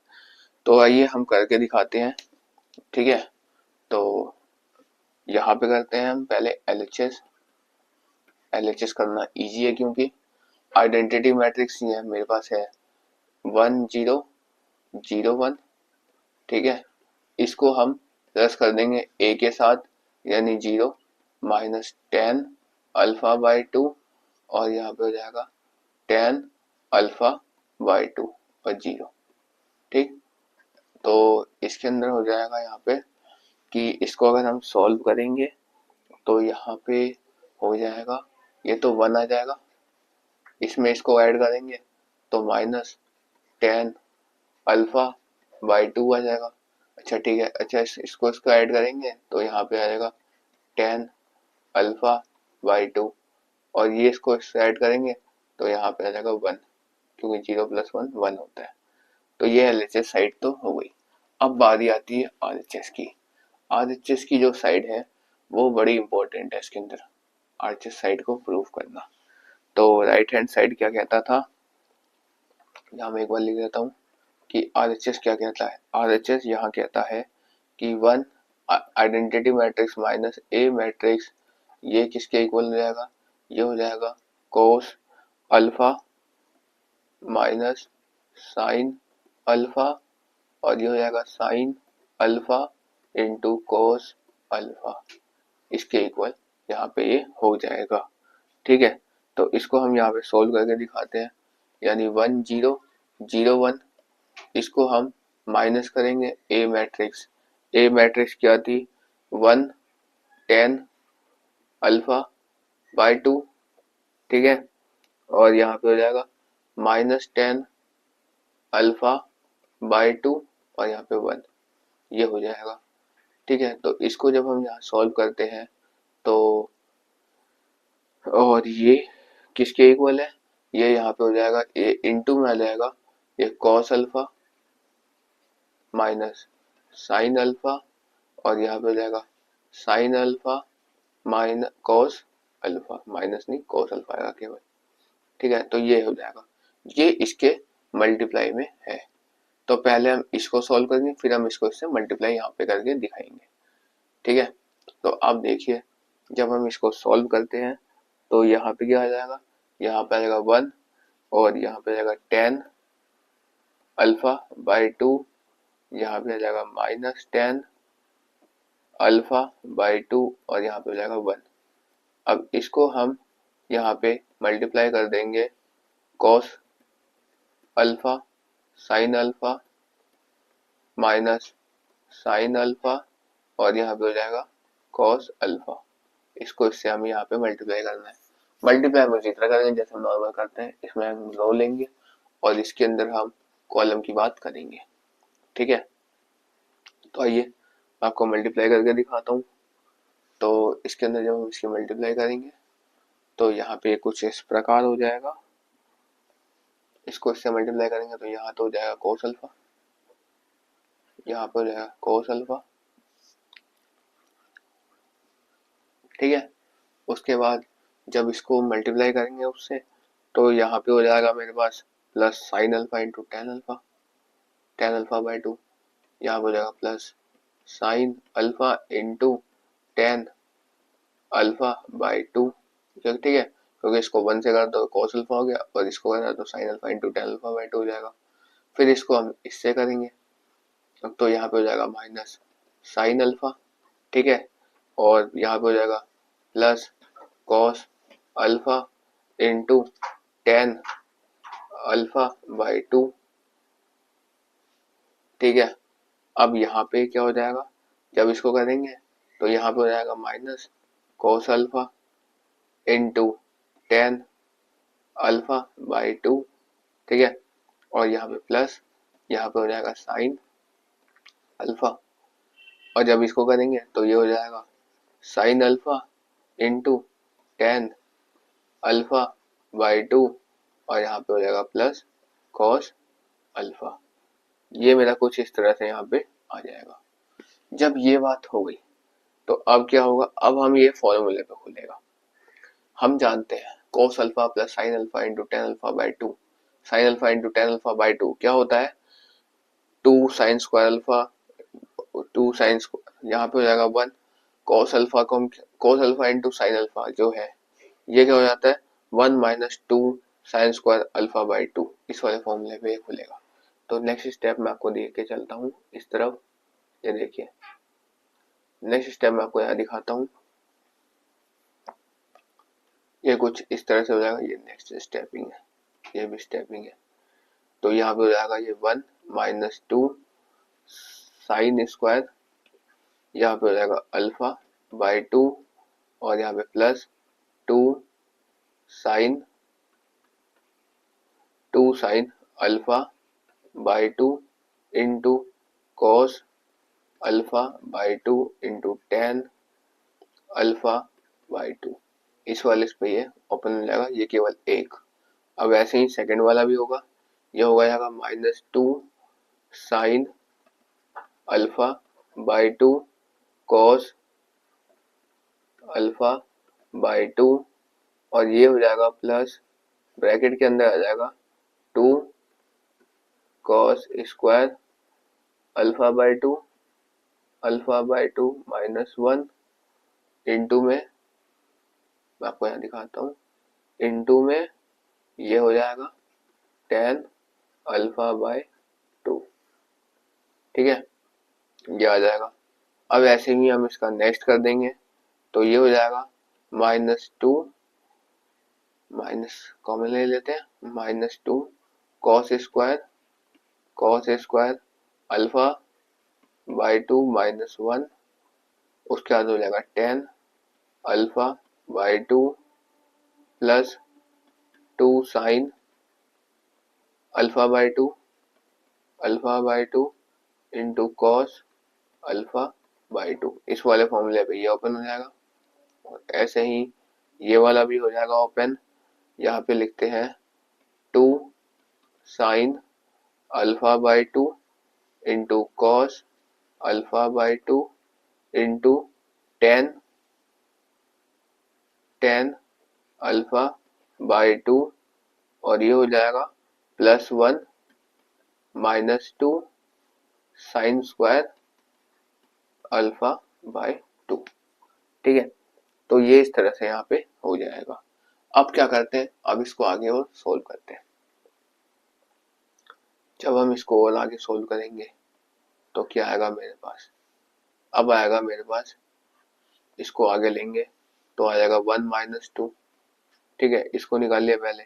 तो आइए हम करके दिखाते हैं। ठीक है, तो यहाँ पे करते हैं हम पहले एल एच एस करना इजी है क्योंकि आइडेंटिटी मैट्रिक्स ये है मेरे पास है 1 0 0 1। ठीक है, इसको हम प्लस कर देंगे ए के साथ यानी 0 minus ten alpha by two, और यहाँ पे हो जाएगा टेन अल्फा बाई टू और 0। ठीक, तो इसके अंदर हो जाएगा यहाँ पे कि इसको अगर हम सॉल्व करेंगे तो यहाँ पे हो जाएगा, ये तो 1 आ जाएगा, इसमें इसको ऐड करेंगे तो minus ten alpha by two आ जाएगा। अच्छा ठीक है, अच्छा इसको ऐड करेंगे तो यहाँ पे आ जाएगा टेन अल्फा बाई टू, और ये इसको ऐड करेंगे तो यहाँ पे आ जाएगा 1, क्योंकि 0 प्लस 1 1 होता है। तो ये एलएचएस साइड तो हो गई। अब बारी आती है आरएचएस की। आरएचएस की जो साइड है वो बड़ी इंपॉर्टेंट है इसके अंदर, आरएचएस साइड को प्रूव करना। तो राइट हैंड साइड क्या कहता था, यहाँ मैं एक बार लिख देता हूँ कि आरएचएस क्या कहता है। आरएचएस यहाँ कहता है कि 1 आइडेंटिटी मैट्रिक्स माइनस ए मैट्रिक्स, ये किसके इक्वल हो जाएगा, ये हो जाएगा cos alpha minus sine alpha, और ये हो जाएगा sign alpha into cos alpha, इसके इक्वल यहाँ पे ये हो जाएगा। ठीक है, तो इसको हम यहाँ पे सोल्व करके दिखाते हैं, यानी 1 0 0 1, इसको हम माइनस करेंगे ए मैट्रिक्स क्या थी, 1 10 अल्फा बाई टू। ठीक है, और यहाँ पे हो जाएगा minus ten alpha by two, और यहाँ पे 1, ये हो जाएगा। ठीक है, तो इसको जब हम यहाँ सॉल्व करते हैं तो, और ये किसके इक्वल है, ये यहाँ पे हो जाएगा ए इंटू में आ जाएगा ये cos alpha minus sine alpha, और यहाँ पे हो जाएगा sign alpha minus cos alpha, minus नहीं कॉस अल्फा आएगा केवल। ठीक है, तो ये हो जाएगा, ये इसके मल्टीप्लाई में है। तो पहले हम इसको सॉल्व करेंगे, फिर हम इसको इससे मल्टीप्लाई यहाँ पे करके दिखाएंगे। ठीक है, तो आप देखिए जब हम इसको सॉल्व करते हैं तो यहाँ पे क्या आ जाएगा, यहाँ पे आ जाएगा 1, और यहाँ पे आ जाएगा टेन अल्फा बाई टू, यहाँ पे आ जाएगा minus ten alpha by two, और यहाँ पे हो जाएगा 1। अब इसको हम यहाँ पे मल्टीप्लाई कर देंगे cos alpha sine alpha minus sine alpha, और यहाँ पे हो जाएगा कॉस अल्फा। इसको इससे हम यहाँ पे मल्टीप्लाई करना है। मल्टीप्लाई हम उसी तरह करेंगे जैसे हम नॉर्मल करते हैं, इसमें हम रो लेंगे और इसके अंदर हम कॉलम की बात करेंगे। ठीक है, तो आइए आपको मल्टीप्लाई करके दिखाता हूँ। तो इसके अंदर जब हम इसकी मल्टीप्लाई करेंगे तो यहाँ पे कुछ इस प्रकार हो जाएगा, इसको इससे मल्टीप्लाई करेंगे तो यहाँ तो हो जाएगा कोस अल्फा, यहाँ पे हो जाएगा कोस अल्फा। ठीक है, उसके बाद जब इसको मल्टीप्लाई करेंगे उससे तो यहाँ पे हो जाएगा मेरे पास plus sine alpha into ten alpha by two, यहाँ पे हो जाएगा plus sine alpha into ten alpha by two. ठीक है, क्योंकि इसको 1 से कर दो कॉस अल्फा हो गया, और इसको करना तो sign alpha into ten alpha by to हो जाएगा। फिर इसको हम इससे करेंगे, तो यहाँ पे हो जाएगा माइनस साइन अल्फा, ठीक है, और यहाँ पे हो जाएगा plus cos alpha into ten alpha by two, ठीक है। अब यहाँ पे क्या हो जाएगा, जब इसको करेंगे तो यहाँ पे हो जाएगा minus cos alpha into ten alpha by two, ठीक है, और यहाँ पे प्लस, यहाँ पे हो जाएगा साइन अल्फा, और जब इसको करेंगे तो ये हो जाएगा sign alpha into ten alpha by two, और यहाँ पे हो जाएगा प्लस कॉस अल्फा। ये मेरा कुछ इस तरह से यहाँ पे आ जाएगा। जब ये बात हो गई तो अब क्या होगा, अब हम ये फॉर्मूले पे खुलेगा। हम जानते हैं cos alpha plus sine alpha into ten alpha by two, sine alpha into ten alpha by two क्या होता है, two sine square alpha, two sine, यहाँ पे हो जाएगा वन, cos अल्फा को हम cos alpha into sine alpha जो है ये क्या हो जाता है, one minus two sine square alpha by to, इस वाले फॉर्मूले पे ये खुलेगा। तो नेक्स्ट स्टेप मैं आपको देख के चलता हूँ इस तरफ, ये देखिए नेक्स्ट स्टेप मैं आपको यहाँ दिखाता हूँ, ये कुछ इस तरह से हो जाएगा। ये नेक्स्ट स्टेपिंग है, ये भी स्टेपिंग है। तो यहाँ पे हो जाएगा ये one minus two sine square, यहाँ पे हो जाएगा अल्फा बाई टू, और यहाँ पे plus two sine alpha by two into cos alpha by two into ten alpha by to. इस वाले पे ये ओपन हो जाएगा, ये केवल एक। अब ऐसे ही सेकंड वाला भी होगा, ये हो जाएगा minus two sine alpha by to cos alpha by two, और ये हो जाएगा प्लस ब्रैकेट के अंदर आ जाएगा two cos square alpha by two minus one, into में मैं आपको यहाँ दिखाता हूँ, इंटू में ये हो जाएगा टेन अल्फा बाई टू, ठीक है, ये आ जाएगा। अब ऐसे ही हम इसका नेक्स्ट कर देंगे, तो ये हो जाएगा माइनस टू, माइनस कॉमन ले लेते हैं, minus two cos square alpha by two minus one, उसके बाद हो जाएगा ten alpha by two plus two sine alpha by two into cos alpha by to, इस वाले फॉर्मूले पे ये ओपन हो जाएगा। और ऐसे ही ये वाला भी हो जाएगा ओपन, यहाँ पे लिखते हैं two sine alpha by two into cos alpha by two into ten alpha by two, और ये हो जाएगा plus one minus two sine square alpha by two, ठीक है। तो ये इस तरह से यहाँ पे हो जाएगा। अब क्या करते हैं, अब इसको आगे और सोल्व करते हैं। जब हम इसको और आगे सोल्व करेंगे तो क्या आएगा मेरे पास, अब आएगा मेरे पास, इसको आगे लेंगे तो आ जाएगा वन माइनस टू, ठीक है, इसको निकाल लिया पहले,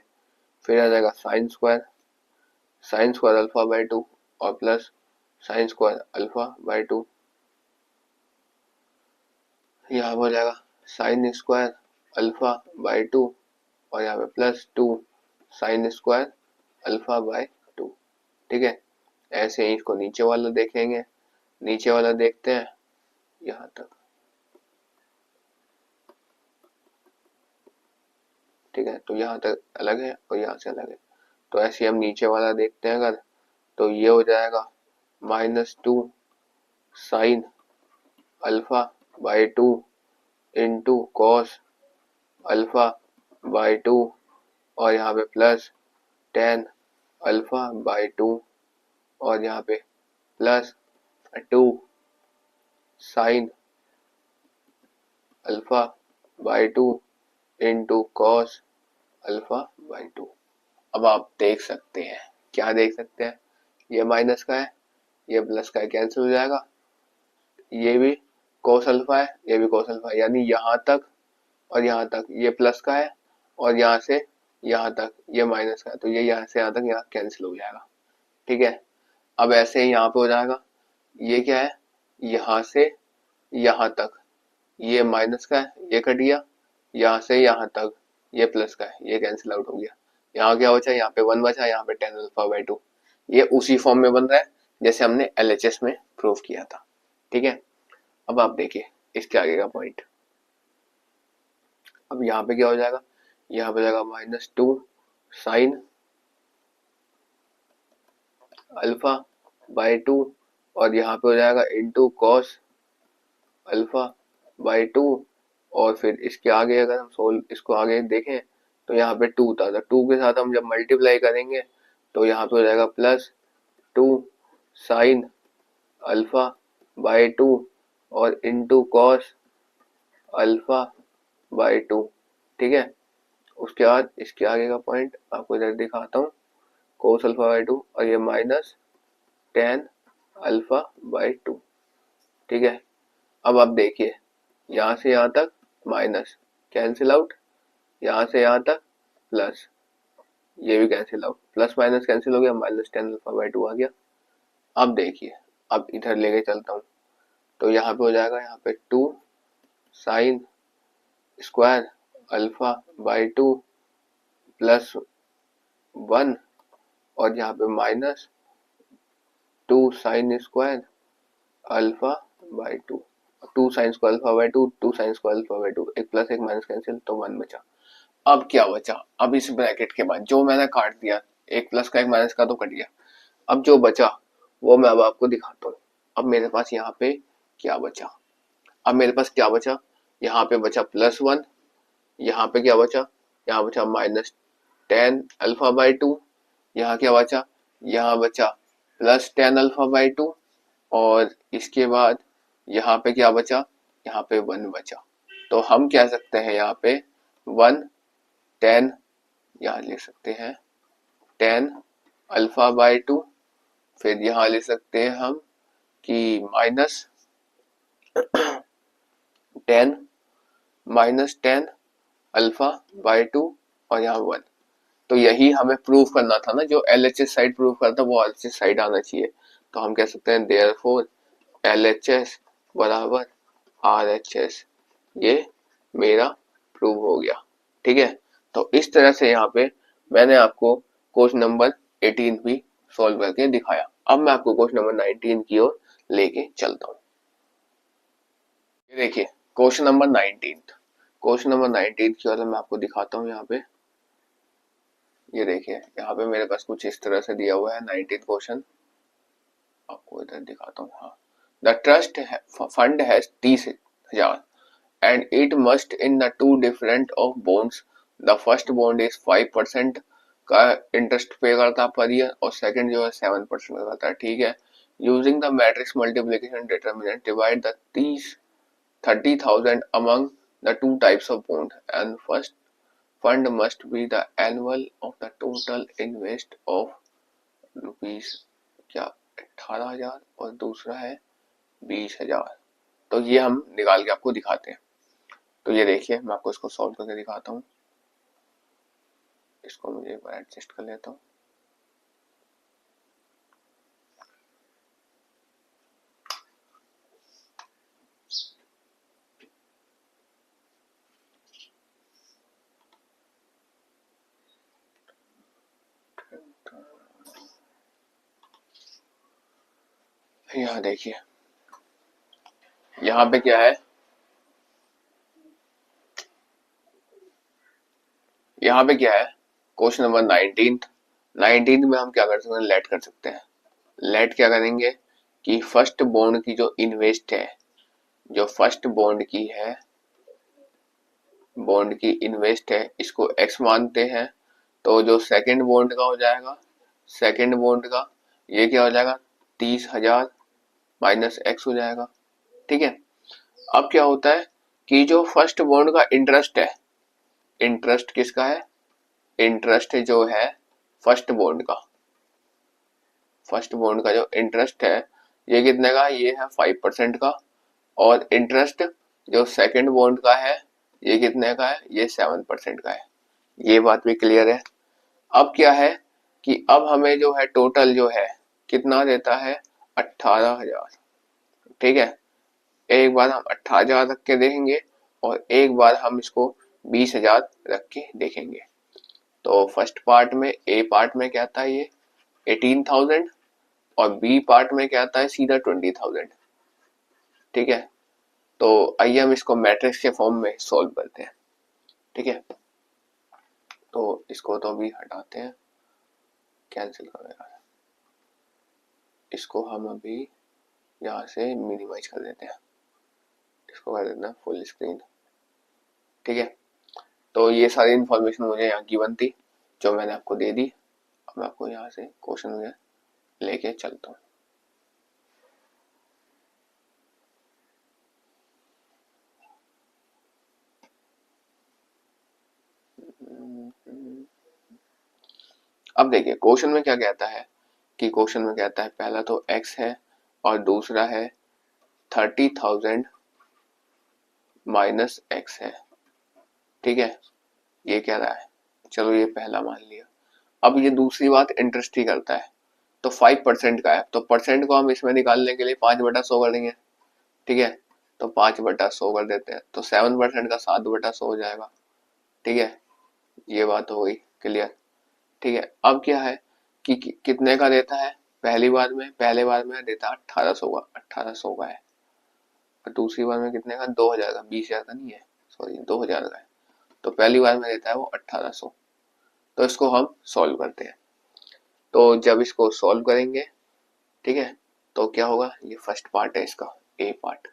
फिर आ जाएगा sine square alpha by two और plus sine square alpha by two, यहाँ हो जाएगा sine square alpha by two, और यहाँ पे plus two sine square alpha by two, ठीक है। ऐसे ही इसको नीचे वाला देखेंगे, नीचे वाला देखते हैं यहाँ तक, ठीक है, तो यहाँ तक अलग है और यहाँ से अलग है। तो ऐसे हम नीचे वाला देखते हैं अगर, तो ये हो जाएगा minus two sine alpha by two into cos alpha by two, और यहाँ पे plus ten alpha by two, और यहाँ पे plus two sine alpha by two into cos alpha by to. अब आप देख सकते हैं, क्या देख सकते हैं, ये माइनस का है, ये प्लस का कैंसिल हो जाएगा, ये भी कोस अल्फा है, ये भी कोस अल्फा है, यानी यहाँ तक और यहाँ तक ये प्लस का है, और यहाँ से यहाँ तक ये माइनस का है, तो ये यहाँ से यहाँ तक यहाँ कैंसिल हो जाएगा। ठीक है, अब ऐसे ही यहाँ पे हो जाएगा, ये क्या है, यहाँ से यहाँ तक ये माइनस का है, ये कट गया, यहाँ से यहाँ तक ये प्लस का है, ये कैंसिल आउट हो गया। यहाँ क्या बचा, यहाँ पे 1 बचा, यहाँ पे tan अल्फा बाई 2। ये उसी फॉर्म में बन रहा है जैसे हमने LHS में प्रूव किया था। ठीक है, अब आप देखिए इसके आगे का पॉइंट। अब यहाँ पे क्या हो जाएगा, यहाँ पे जाएगा -2 साइन अल्फा बाई 2, और यहाँ पे हो जाएगा इंटू कॉस अल्फा बाई 2, और फिर इसके आगे अगर हम सोल्व इसको आगे देखें तो यहाँ पे 2 था, तो 2 के साथ हम जब मल्टीप्लाई करेंगे तो यहाँ पे हो जाएगा +2 साइन अल्फा बाई 2 और इंटू कॉस अल्फा बाई 2। ठीक है, उसके बाद इसके आगे का पॉइंट आपको इधर दिखाता हूँ, कोस अल्फा बाई 2 और ये माइनस tan अल्फा बाई 2। ठीक है, अब आप देखिए यहाँ से यहाँ तक माइनस कैंसिल आउट, यहाँ से यहाँ तक प्लस, ये भी cancel out, plus minus cancel हो गया, -tan अल्फा बाई 2 आ गया। अब देखिए, अब इधर लेके चलता हूँ, तो यहाँ पे हो जाएगा, यहाँ पे 2 साइन स्क्वायर अल्फा बाई 2 +1, और यहाँ पे -2 sign square alpha by 2, 2 sign square alpha by 2, 2 sign square alpha by 2, एक प्लस एक माइनस कैंसिल, तो 1 बचा। अब क्या बचा, अब इस ब्रैकेट के बाद जो मैंने काट दिया, एक प्लस का एक माइनस का तो कट गया, अब जो बचा वो मैं अब आपको दिखाता हूँ। अब मेरे पास यहाँ पे क्या बचा, अब मेरे पास क्या बचा, यहाँ पे बचा +1, यहाँ पे क्या बचा, यहाँ बचा -tan अल्फा बाई 2, यहाँ क्या बचा, यहाँ बचा +tan अल्फा बाई 2, और इसके बाद यहाँ पे क्या बचा, यहाँ पे 1 बचा। तो हम कह सकते हैं यहाँ पे 1 tan, यहाँ लिख सकते हैं tan अल्फा बाई 2, फिर यहाँ लिख सकते हैं हम कि -tan अल्फा बाई 2 और यहाँ 1। तो यही हमें प्रूव करना था ना, जो LHS साइड प्रूव करता वो LHS साइड आना चाहिए। तो हम कह सकते हैं देयरफॉर LHS बराबर RHS, ये मेरा प्रूव हो गया। ठीक है, तो इस तरह से यहाँ पे मैंने आपको क्वेश्चन नंबर 18 भी सॉल्व करके दिखाया। अब मैं आपको क्वेश्चन नंबर 19 की ओर लेके चलता हूँ। ये देखिए क्वेश्चन नंबर 19, क्वेश्चन नंबर 19 की ओर मैं आपको दिखाता हूँ। यहाँ पे ये देखिए, यहाँ पे मेरे पास कुछ इस तरह से दिया हुआ है 19 क्वेश्चन, आपको इधर दिखाता हूँ। हाँ, the trust fund has 30,000 and it must in the two different of bonds. The first bond is 5% का इंटरेस्ट पे करता है पर ईयर, और सेकंड जो है 7% का करता है। ठीक है, using the matrix multiplication determinant divide the 30,000 among the two types of bond and first fund must be the annual of the total invest of rupees क्या 18,000 और दूसरा है 20,000। तो ये हम निकाल के आपको दिखाते हैं। तो ये देखिए, मैं आपको इसको सॉल्व करके दिखाता हूँ। इसको मुझे एक बार एडजस्ट कर लेता हूँ। यहाँ देखिए, यहाँ पे क्या है, यहाँ पे क्या है, क्वेश्चन नंबर 19 में हम क्या कर सकते हैं, लेट कर सकते हैं। लेट क्या करेंगे कि फर्स्ट बॉन्ड की जो इन्वेस्ट है, जो फर्स्ट बॉन्ड की है, बॉन्ड की इन्वेस्ट है, इसको x मानते हैं। तो जो सेकंड बॉन्ड का हो जाएगा, सेकंड बॉन्ड का ये क्या हो जाएगा, 30,000 माइनस x हो जाएगा। ठीक है, अब क्या होता है कि जो फर्स्ट बॉन्ड का इंटरेस्ट है, इंटरेस्ट किसका है, इंटरेस्ट जो है फर्स्ट बॉन्ड का, फर्स्ट बॉन्ड का जो इंटरेस्ट है ये कितने का, ये है 5% का। और इंटरेस्ट जो सेकंड बॉन्ड का है ये कितने का है, ये 7% का है। ये बात भी क्लियर है। अब क्या है कि अब हमें जो है टोटल जो है कितना देता है, 18,000। ठीक है, एक बार हम 18,000 रख के देखेंगे और एक बार हम इसको 20,000 रख के देखेंगे। तो फर्स्ट पार्ट में, ए पार्ट में क्या था, ये 18,000 और बी पार्ट में क्या आता है, सीधा 20,000। ठीक है, तो आइए हम इसको मैट्रिक्स के फॉर्म में सॉल्व करते हैं। ठीक है, तो इसको तो अभी हटाते हैं, कैंसिल कर देगा। इसको हम अभी यहाँ से मिनिमाइज कर देते हैं, इसको कर देते हैं फुल स्क्रीन। ठीक है, तो ये सारी इंफॉर्मेशन मुझे यहाँ की बनती जो मैंने आपको दे दी। अब मैं आपको यहाँ से क्वेश्चन में लेके चलता हूँ। अब देखिए क्वेश्चन में क्या कहता है कि क्वेश्चन में कहता है पहला तो x है और दूसरा है 30,000 माइनस x है। ठीक है, ये कह रहा है, चलो ये पहला मान लिया। अब ये दूसरी बात इंटरेस्ट ही करता है, तो 5% का है, तो परसेंट को हम इसमें निकालने के लिए 5/100 कर देंगे। ठीक है, तो 5/100 कर देते हैं, तो 7% का 7/100 हो जाएगा। ठीक है, ये बात हो गई क्लियर। ठीक है, अब क्या है कि कितने का देता है, पहले बार में देता 1800 का, 1800 का है। और दूसरी बार में कितने का, 2000 का, 20,000 का नहीं है, सॉरी 2000 का है। तो पहली बार में देता है वो 1800। तो इसको हम सॉल्व करते हैं। तो जब इसको सॉल्व करेंगे, ठीक है, तो क्या होगा, ये फर्स्ट पार्ट है इसका, ए पार्ट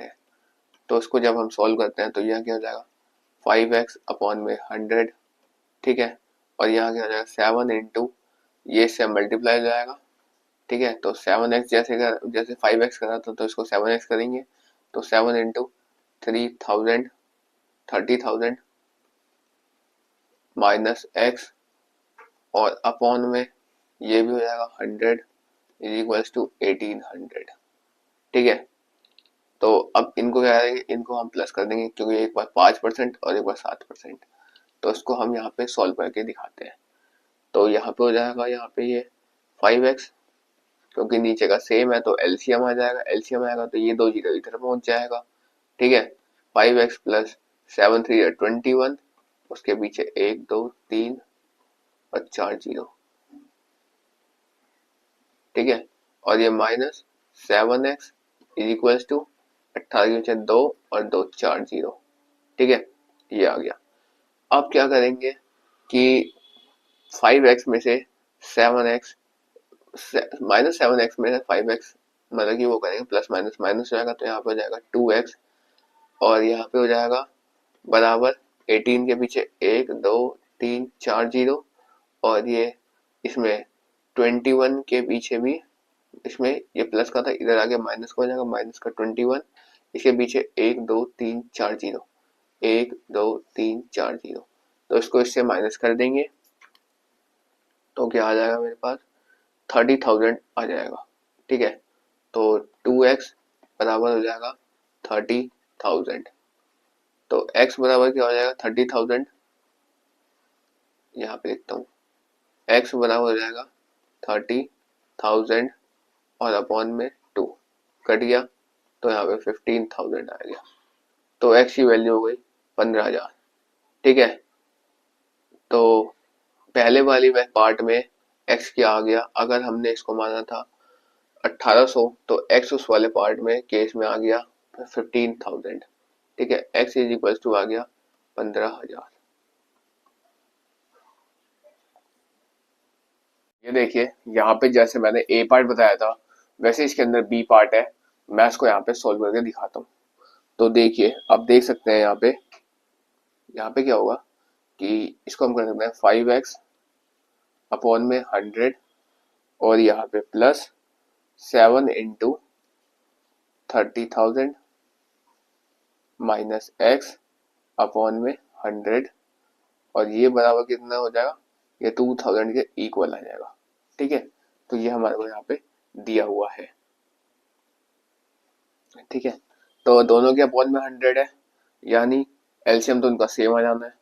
है। तो इसको जब हम सॉल्व करते हैं तो यह क्या हो जाएगा, 5x अपॉन में 100। ठीक है, और यहाँ क्या हो जाएगा, 7 इंटू ये से मल्टीप्लाई हो जाएगा। ठीक है, तो 7x जैसे 5x करा था तो इसको 7x करेंगे, तो 7 इंटू 3000 30,000 माइनस x और अपॉन में ये भी हो जाएगा 100 इज इक्वल्स टू 1800। ठीक है, तो अब इनको क्या करेंगे, इनको हम प्लस कर देंगे क्योंकि एक बार 5% और एक बार 7%। तो इसको हम यहाँ पे सॉल्व करके दिखाते हैं। तो यहाँ पे हो जाएगा, यहाँ पे ये 5x क्योंकि नीचे का सेम है तो एलसीएम आ जाएगा, एलसीएम आएगा तो ये 2 जीरो इधर पहुंच जाएगा। ठीक है, 5x प्लस 7 3 21, उसके पीछे 1 2 3 और 4 जीरो। ठीक है, और ये minus 7x is equals to 18 के 2 और 2 4 जीरो। ठीक है, ये आ गया। अब क्या करेंगे कि 5x में से 7x माइनस 7x में से 5x मतलब कि वो करेंगे प्लस माइनस माइनस हो जाएगा, तो यहाँ पे हो जाएगा 2x और यहाँ पे हो जाएगा बराबर 18 के पीछे 1 2 3 4 जीरो और ये इसमें 21 के पीछे भी, इसमें ये प्लस का था इधर आगे माइनस का हो जाएगा, माइनस का 21, इसके पीछे 1 2 3 4 जीरो, 1 2 3 4 जीरो। तो इसको इससे माइनस कर देंगे तो क्या आ जाएगा मेरे पास, 30,000 आ जाएगा। ठीक है, तो 2x बराबर हो जाएगा 30,000। तो x बराबर क्या हो जाएगा 30,000, यहाँ पे लिखता हूँ, x बराबर हो जाएगा 30,000 और अपॉन में 2 कट गया, तो यहाँ पे 15,000 आ गया। तो x की वैल्यू हो गई 15,000। ठीक है, तो पहले वाली पार्ट में x क्या आ गया, अगर हमने इसको माना था 1800 तो x उस वाले पार्ट में केस में आ गया 15,000। ठीक है, x इज इक्वल टू आ गया 15,000। ये देखिए यहाँ पे जैसे मैंने ए पार्ट बताया था वैसे इसके अंदर बी पार्ट है। मैं इसको यहाँ पे सोल्व करके दिखाता हूँ। तो देखिए आप देख सकते हैं यहाँ पे क्या होगा कि इसको हम कर सकते हैं 5x अपॉन में 100 और यहाँ पे plus 7 into 30,000 minus x upon में 100 और ये बराबर कितना हो जाएगा, ये 2000 के इक्वल आ जाएगा। ठीक है, तो ये हमारे को यहाँ पे दिया हुआ है। ठीक है, तो दोनों के अपॉन में 100 है, यानी एलसीएम तो उनका सेम आ जाना है।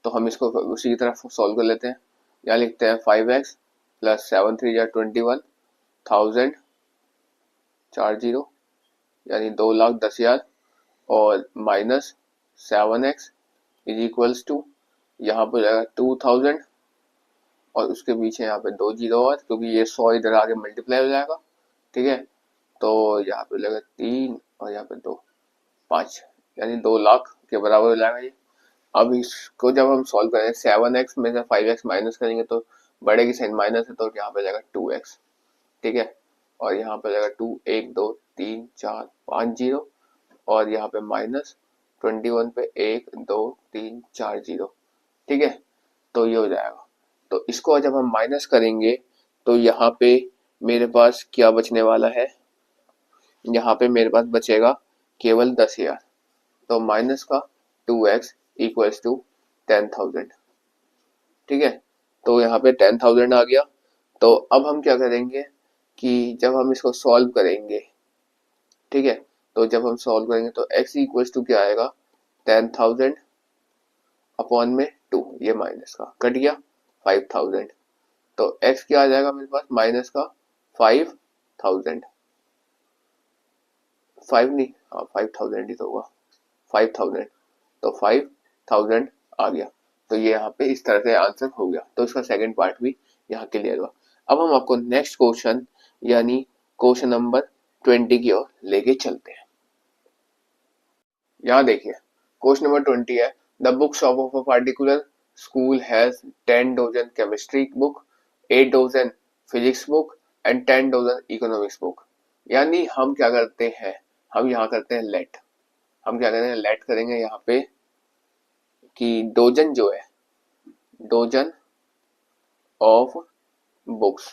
तो हम इसको उसी की तरफ सॉल्व कर लेते हैं। यहाँ लिखते हैं 5x प्लस 7 3 या 21,040 यानी 2,10,000 और minus 7x is equals to, यहाँ पर जाएगा 2000 और उसके पीछे यहाँ पे 2 जीरो और, क्योंकि ये 100 इधर आगे मल्टीप्लाई हो जाएगा। ठीक है, तो यहाँ पे लगेगा 3 और यहाँ पे 2 5, यानी 2 लाख के बराबर हो जाएगा ये। अब इसको जब हम सॉल्व करें 7x में से 5x माइनस करेंगे तो बड़े की साइन माइनस है, तो यहाँ पे जाएगा 2x। ठीक है, और यहाँ पे जाएगा 2 1 2 3 4 5 जीरो और यहाँ पे माइनस 21 पे 1 2 3 4 जीरो। ठीक है, तो ये हो जाएगा। तो इसको जब हम माइनस करेंगे तो यहाँ पे मेरे पास क्या बचने वाला है, यहाँ पे मेरे पास बचेगा केवल 10,000। तो माइनस का 2x इक्वल्स टू 10,000। ठीक है, तो यहाँ पे 10,000 आ गया। तो अब हम क्या करेंगे कि जब हम इसको सॉल्व करेंगे, ठीक है, तो जब हम सॉल्व करेंगे तो x इक्वल्स टू क्या आएगा, 10,000 अपॉन में 2, ये माइनस का कट गया 5,000। तो x क्या आ जाएगा मेरे पास, माइनस का 5,000, 5 नहीं, हाँ 5,000 ही तो होगा, 5,000। तो 5,000 आ गया। तो ये यहाँ पे इस तरह से आंसर हो गया। तो इसका सेकंड पार्ट भी यहाँ क्लियर हुआ। अब हम आपको नेक्स्ट क्वेश्चन यानी क्वेश्चन नंबर 20 की ओर लेके चलते हैं। यहाँ देखिए क्वेश्चन नंबर 20 है, the book shop of a particular school has 10 dozen chemistry book, 8 dozen physics book and 10 dozen economics book. यानी हम क्या करते हैं, हम यहाँ करते हैं लेट। हम क्या करेंगे, लेट करेंगे यहाँ पे कि डोजन जो है, dozen of books,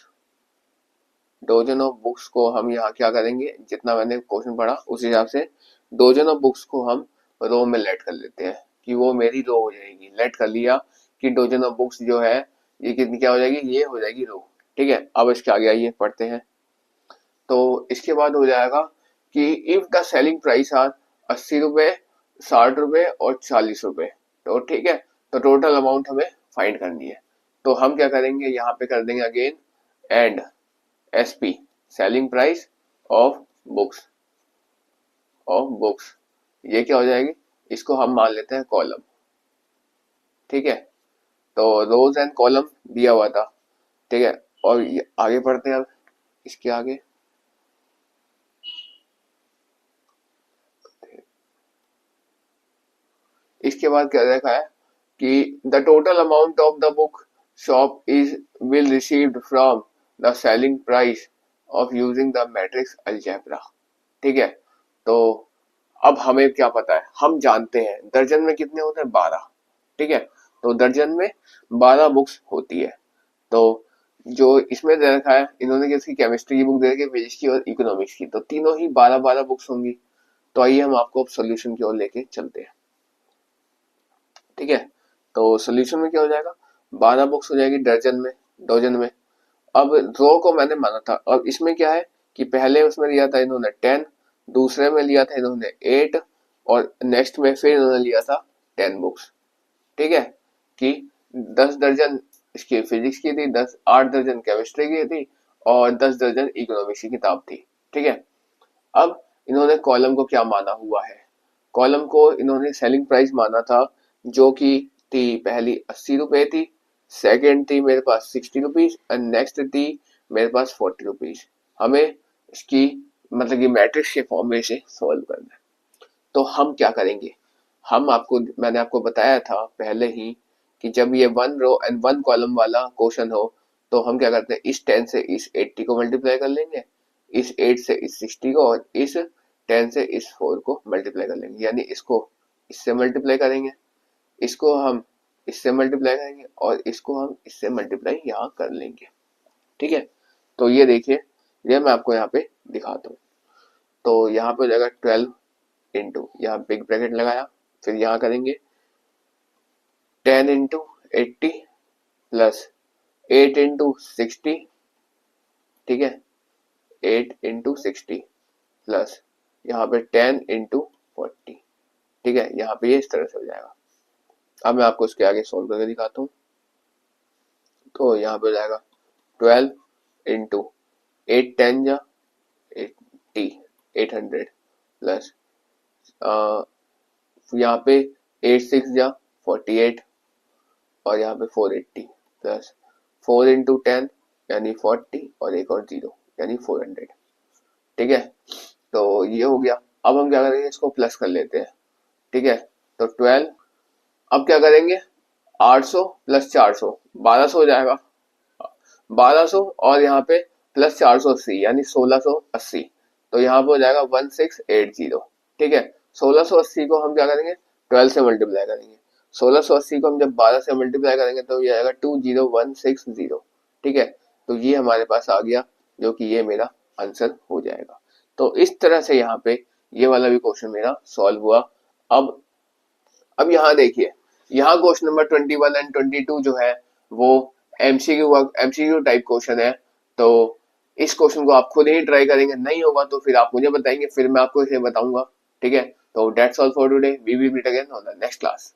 dozen of books को हम यहाँ क्या करेंगे, जितना मैंने क्वेश्चन पढ़ा उस हिसाब से डोजन ऑफ बुक्स को हम रो में लेट कर लेते हैं कि वो मेरी रो हो जाएगी। लेट कर लिया कि डोजन ऑफ बुक्स जो है ये कितनी क्या हो जाएगी, ये हो जाएगी रो। ठीक है, अब इसके आगे आइए पढ़ते हैं। तो इसके बाद हो जाएगा कि if the selling price are 80 रुपए, 60 रुपए और 40 रुपए, तो ठीक है, तो टोटल अमाउंट हमें फाइंड करनी है। तो हम क्या करेंगे, यहाँ पे कर देंगे again and SP, selling price of books, ये क्या हो जाएगी, इसको हम मान लेते हैं कॉलम। ठीक है, तो रोज एंड कॉलम दिया हुआ था। ठीक है, और आगे पढ़ते हैं अब इसके आगे। इसके बाद क्या देखा है कि the total amount of the book shop is will received from the selling price of using the matrix algebra. ठीक है, तो अब हमें क्या पता है, हम जानते हैं दर्जन में कितने होते हैं, 12। ठीक है, तो दर्जन में 12 बुक्स होती है। तो जो इसमें दे रखा है, इन्होंने किसकी, केमिस्ट्री की बुक दे रखी है, फिजिक्स की और इकोनॉमिक्स की, तो तीनों ही 12-12 बुक्स होंगी। तो आइए हम आपको सोल्यूशन की ओर लेके चलते हैं। ठीक है, तो सोल्यूशन में क्या हो जाएगा, 12 बुक्स हो जाएगी दर्जन में, डोजन में। अब रो को मैंने माना था, अब इसमें क्या है कि पहले उसमें लिया था इन्होंने 10, दूसरे में लिया था इन्होंने 8 और नेक्स्ट में फिर इन्होंने लिया था 10 बुक्स। ठीक है, कि 10 दर्जन इसकी फिजिक्स की थी, 8 दर्जन केमिस्ट्री की थी और 10 दर्जन इकोनॉमिक्स की किताब थी। ठीक है, अब इन्होंने कॉलम को क्या माना हुआ है, कॉलम को इन्होंने सेलिंग प्राइस माना था, जो कि थी पहली 80 रुपए थी, सेकेंड थी मेरे पास 60 रुपीज एंड नेक्स्ट थी मेरे पास 40 रुपीज। हमें इसकी मतलब कि मैट्रिक्स के फॉर्म में इसे सॉल्व करना है। तो हम क्या करेंगे, मैंने आपको बताया था पहले ही कि जब ये 1 रो एंड 1 कॉलम वाला क्वेश्चन हो तो हम क्या करते हैं, इस 10 से इस 80 को मल्टीप्लाई कर लेंगे, इस 8 से इस 60 को और इस 10 से इस 4 को मल्टीप्लाई कर लेंगे। यानी इसको इससे मल्टीप्लाई करेंगे, इसको हम इससे मल्टीप्लाई करेंगे और इसको हम इससे मल्टीप्लाई यहाँ कर लेंगे। ठीक है, तो ये देखिए, ये मैं आपको यहाँ पे दिखाता हूँ। तो यहाँ पे हो जाएगा 12 इंटू, यहाँ बिग ब्रैकेट लगाया, फिर यहाँ करेंगे 10 इंटू 80 प्लस 8 इंटू 60 ठीक है, 8 इंटू 60 प्लस यहाँ पे 10 इंटू 40, ठीक है, यहाँ पे ये इस तरह से हो जाएगा। अब मैं आपको इसके आगे सोल्व करके दिखाता हूँ। तो यहाँ पे हो जाएगा 12 इंटू 8 10 जा 80 800 प्लस यहाँ पे 8 6 जा 48 और यहाँ पे 480 प्लस 4 इंटू 10 यानी 40 और एक और 0 यानी 400, ठीक है। तो ये हो गया। अब हम क्या करेंगे, इसको प्लस कर लेते हैं, ठीक है। तो 12, अब क्या करेंगे, 800 प्लस 400 1200 हो जाएगा, 1200 और यहाँ पे प्लस 480 यानी 1680, तो यहाँ पे हो जाएगा 1680, ठीक है। 1680 को हम क्या करेंगे, 12 से मल्टीप्लाई करेंगे। 1680 को हम जब 12 से मल्टीप्लाई करेंगे तो ये आएगा 20160, ठीक है। तो ये हमारे पास आ गया, जो कि ये मेरा आंसर हो जाएगा। तो इस तरह से यहाँ पे ये वाला भी क्वेश्चन मेरा सॉल्व हुआ। अब यहाँ देखिए, यहाँ क्वेश्चन नंबर 21 एंड 22 जो है वो एमसीक्यू टाइप क्वेश्चन है। तो इस क्वेश्चन को आप खुद ही ट्राई करेंगे, नहीं होगा तो फिर आप मुझे बताएंगे, फिर मैं आपको इसे बताऊंगा, ठीक है। तो that's all for today, we will meet again on the next class.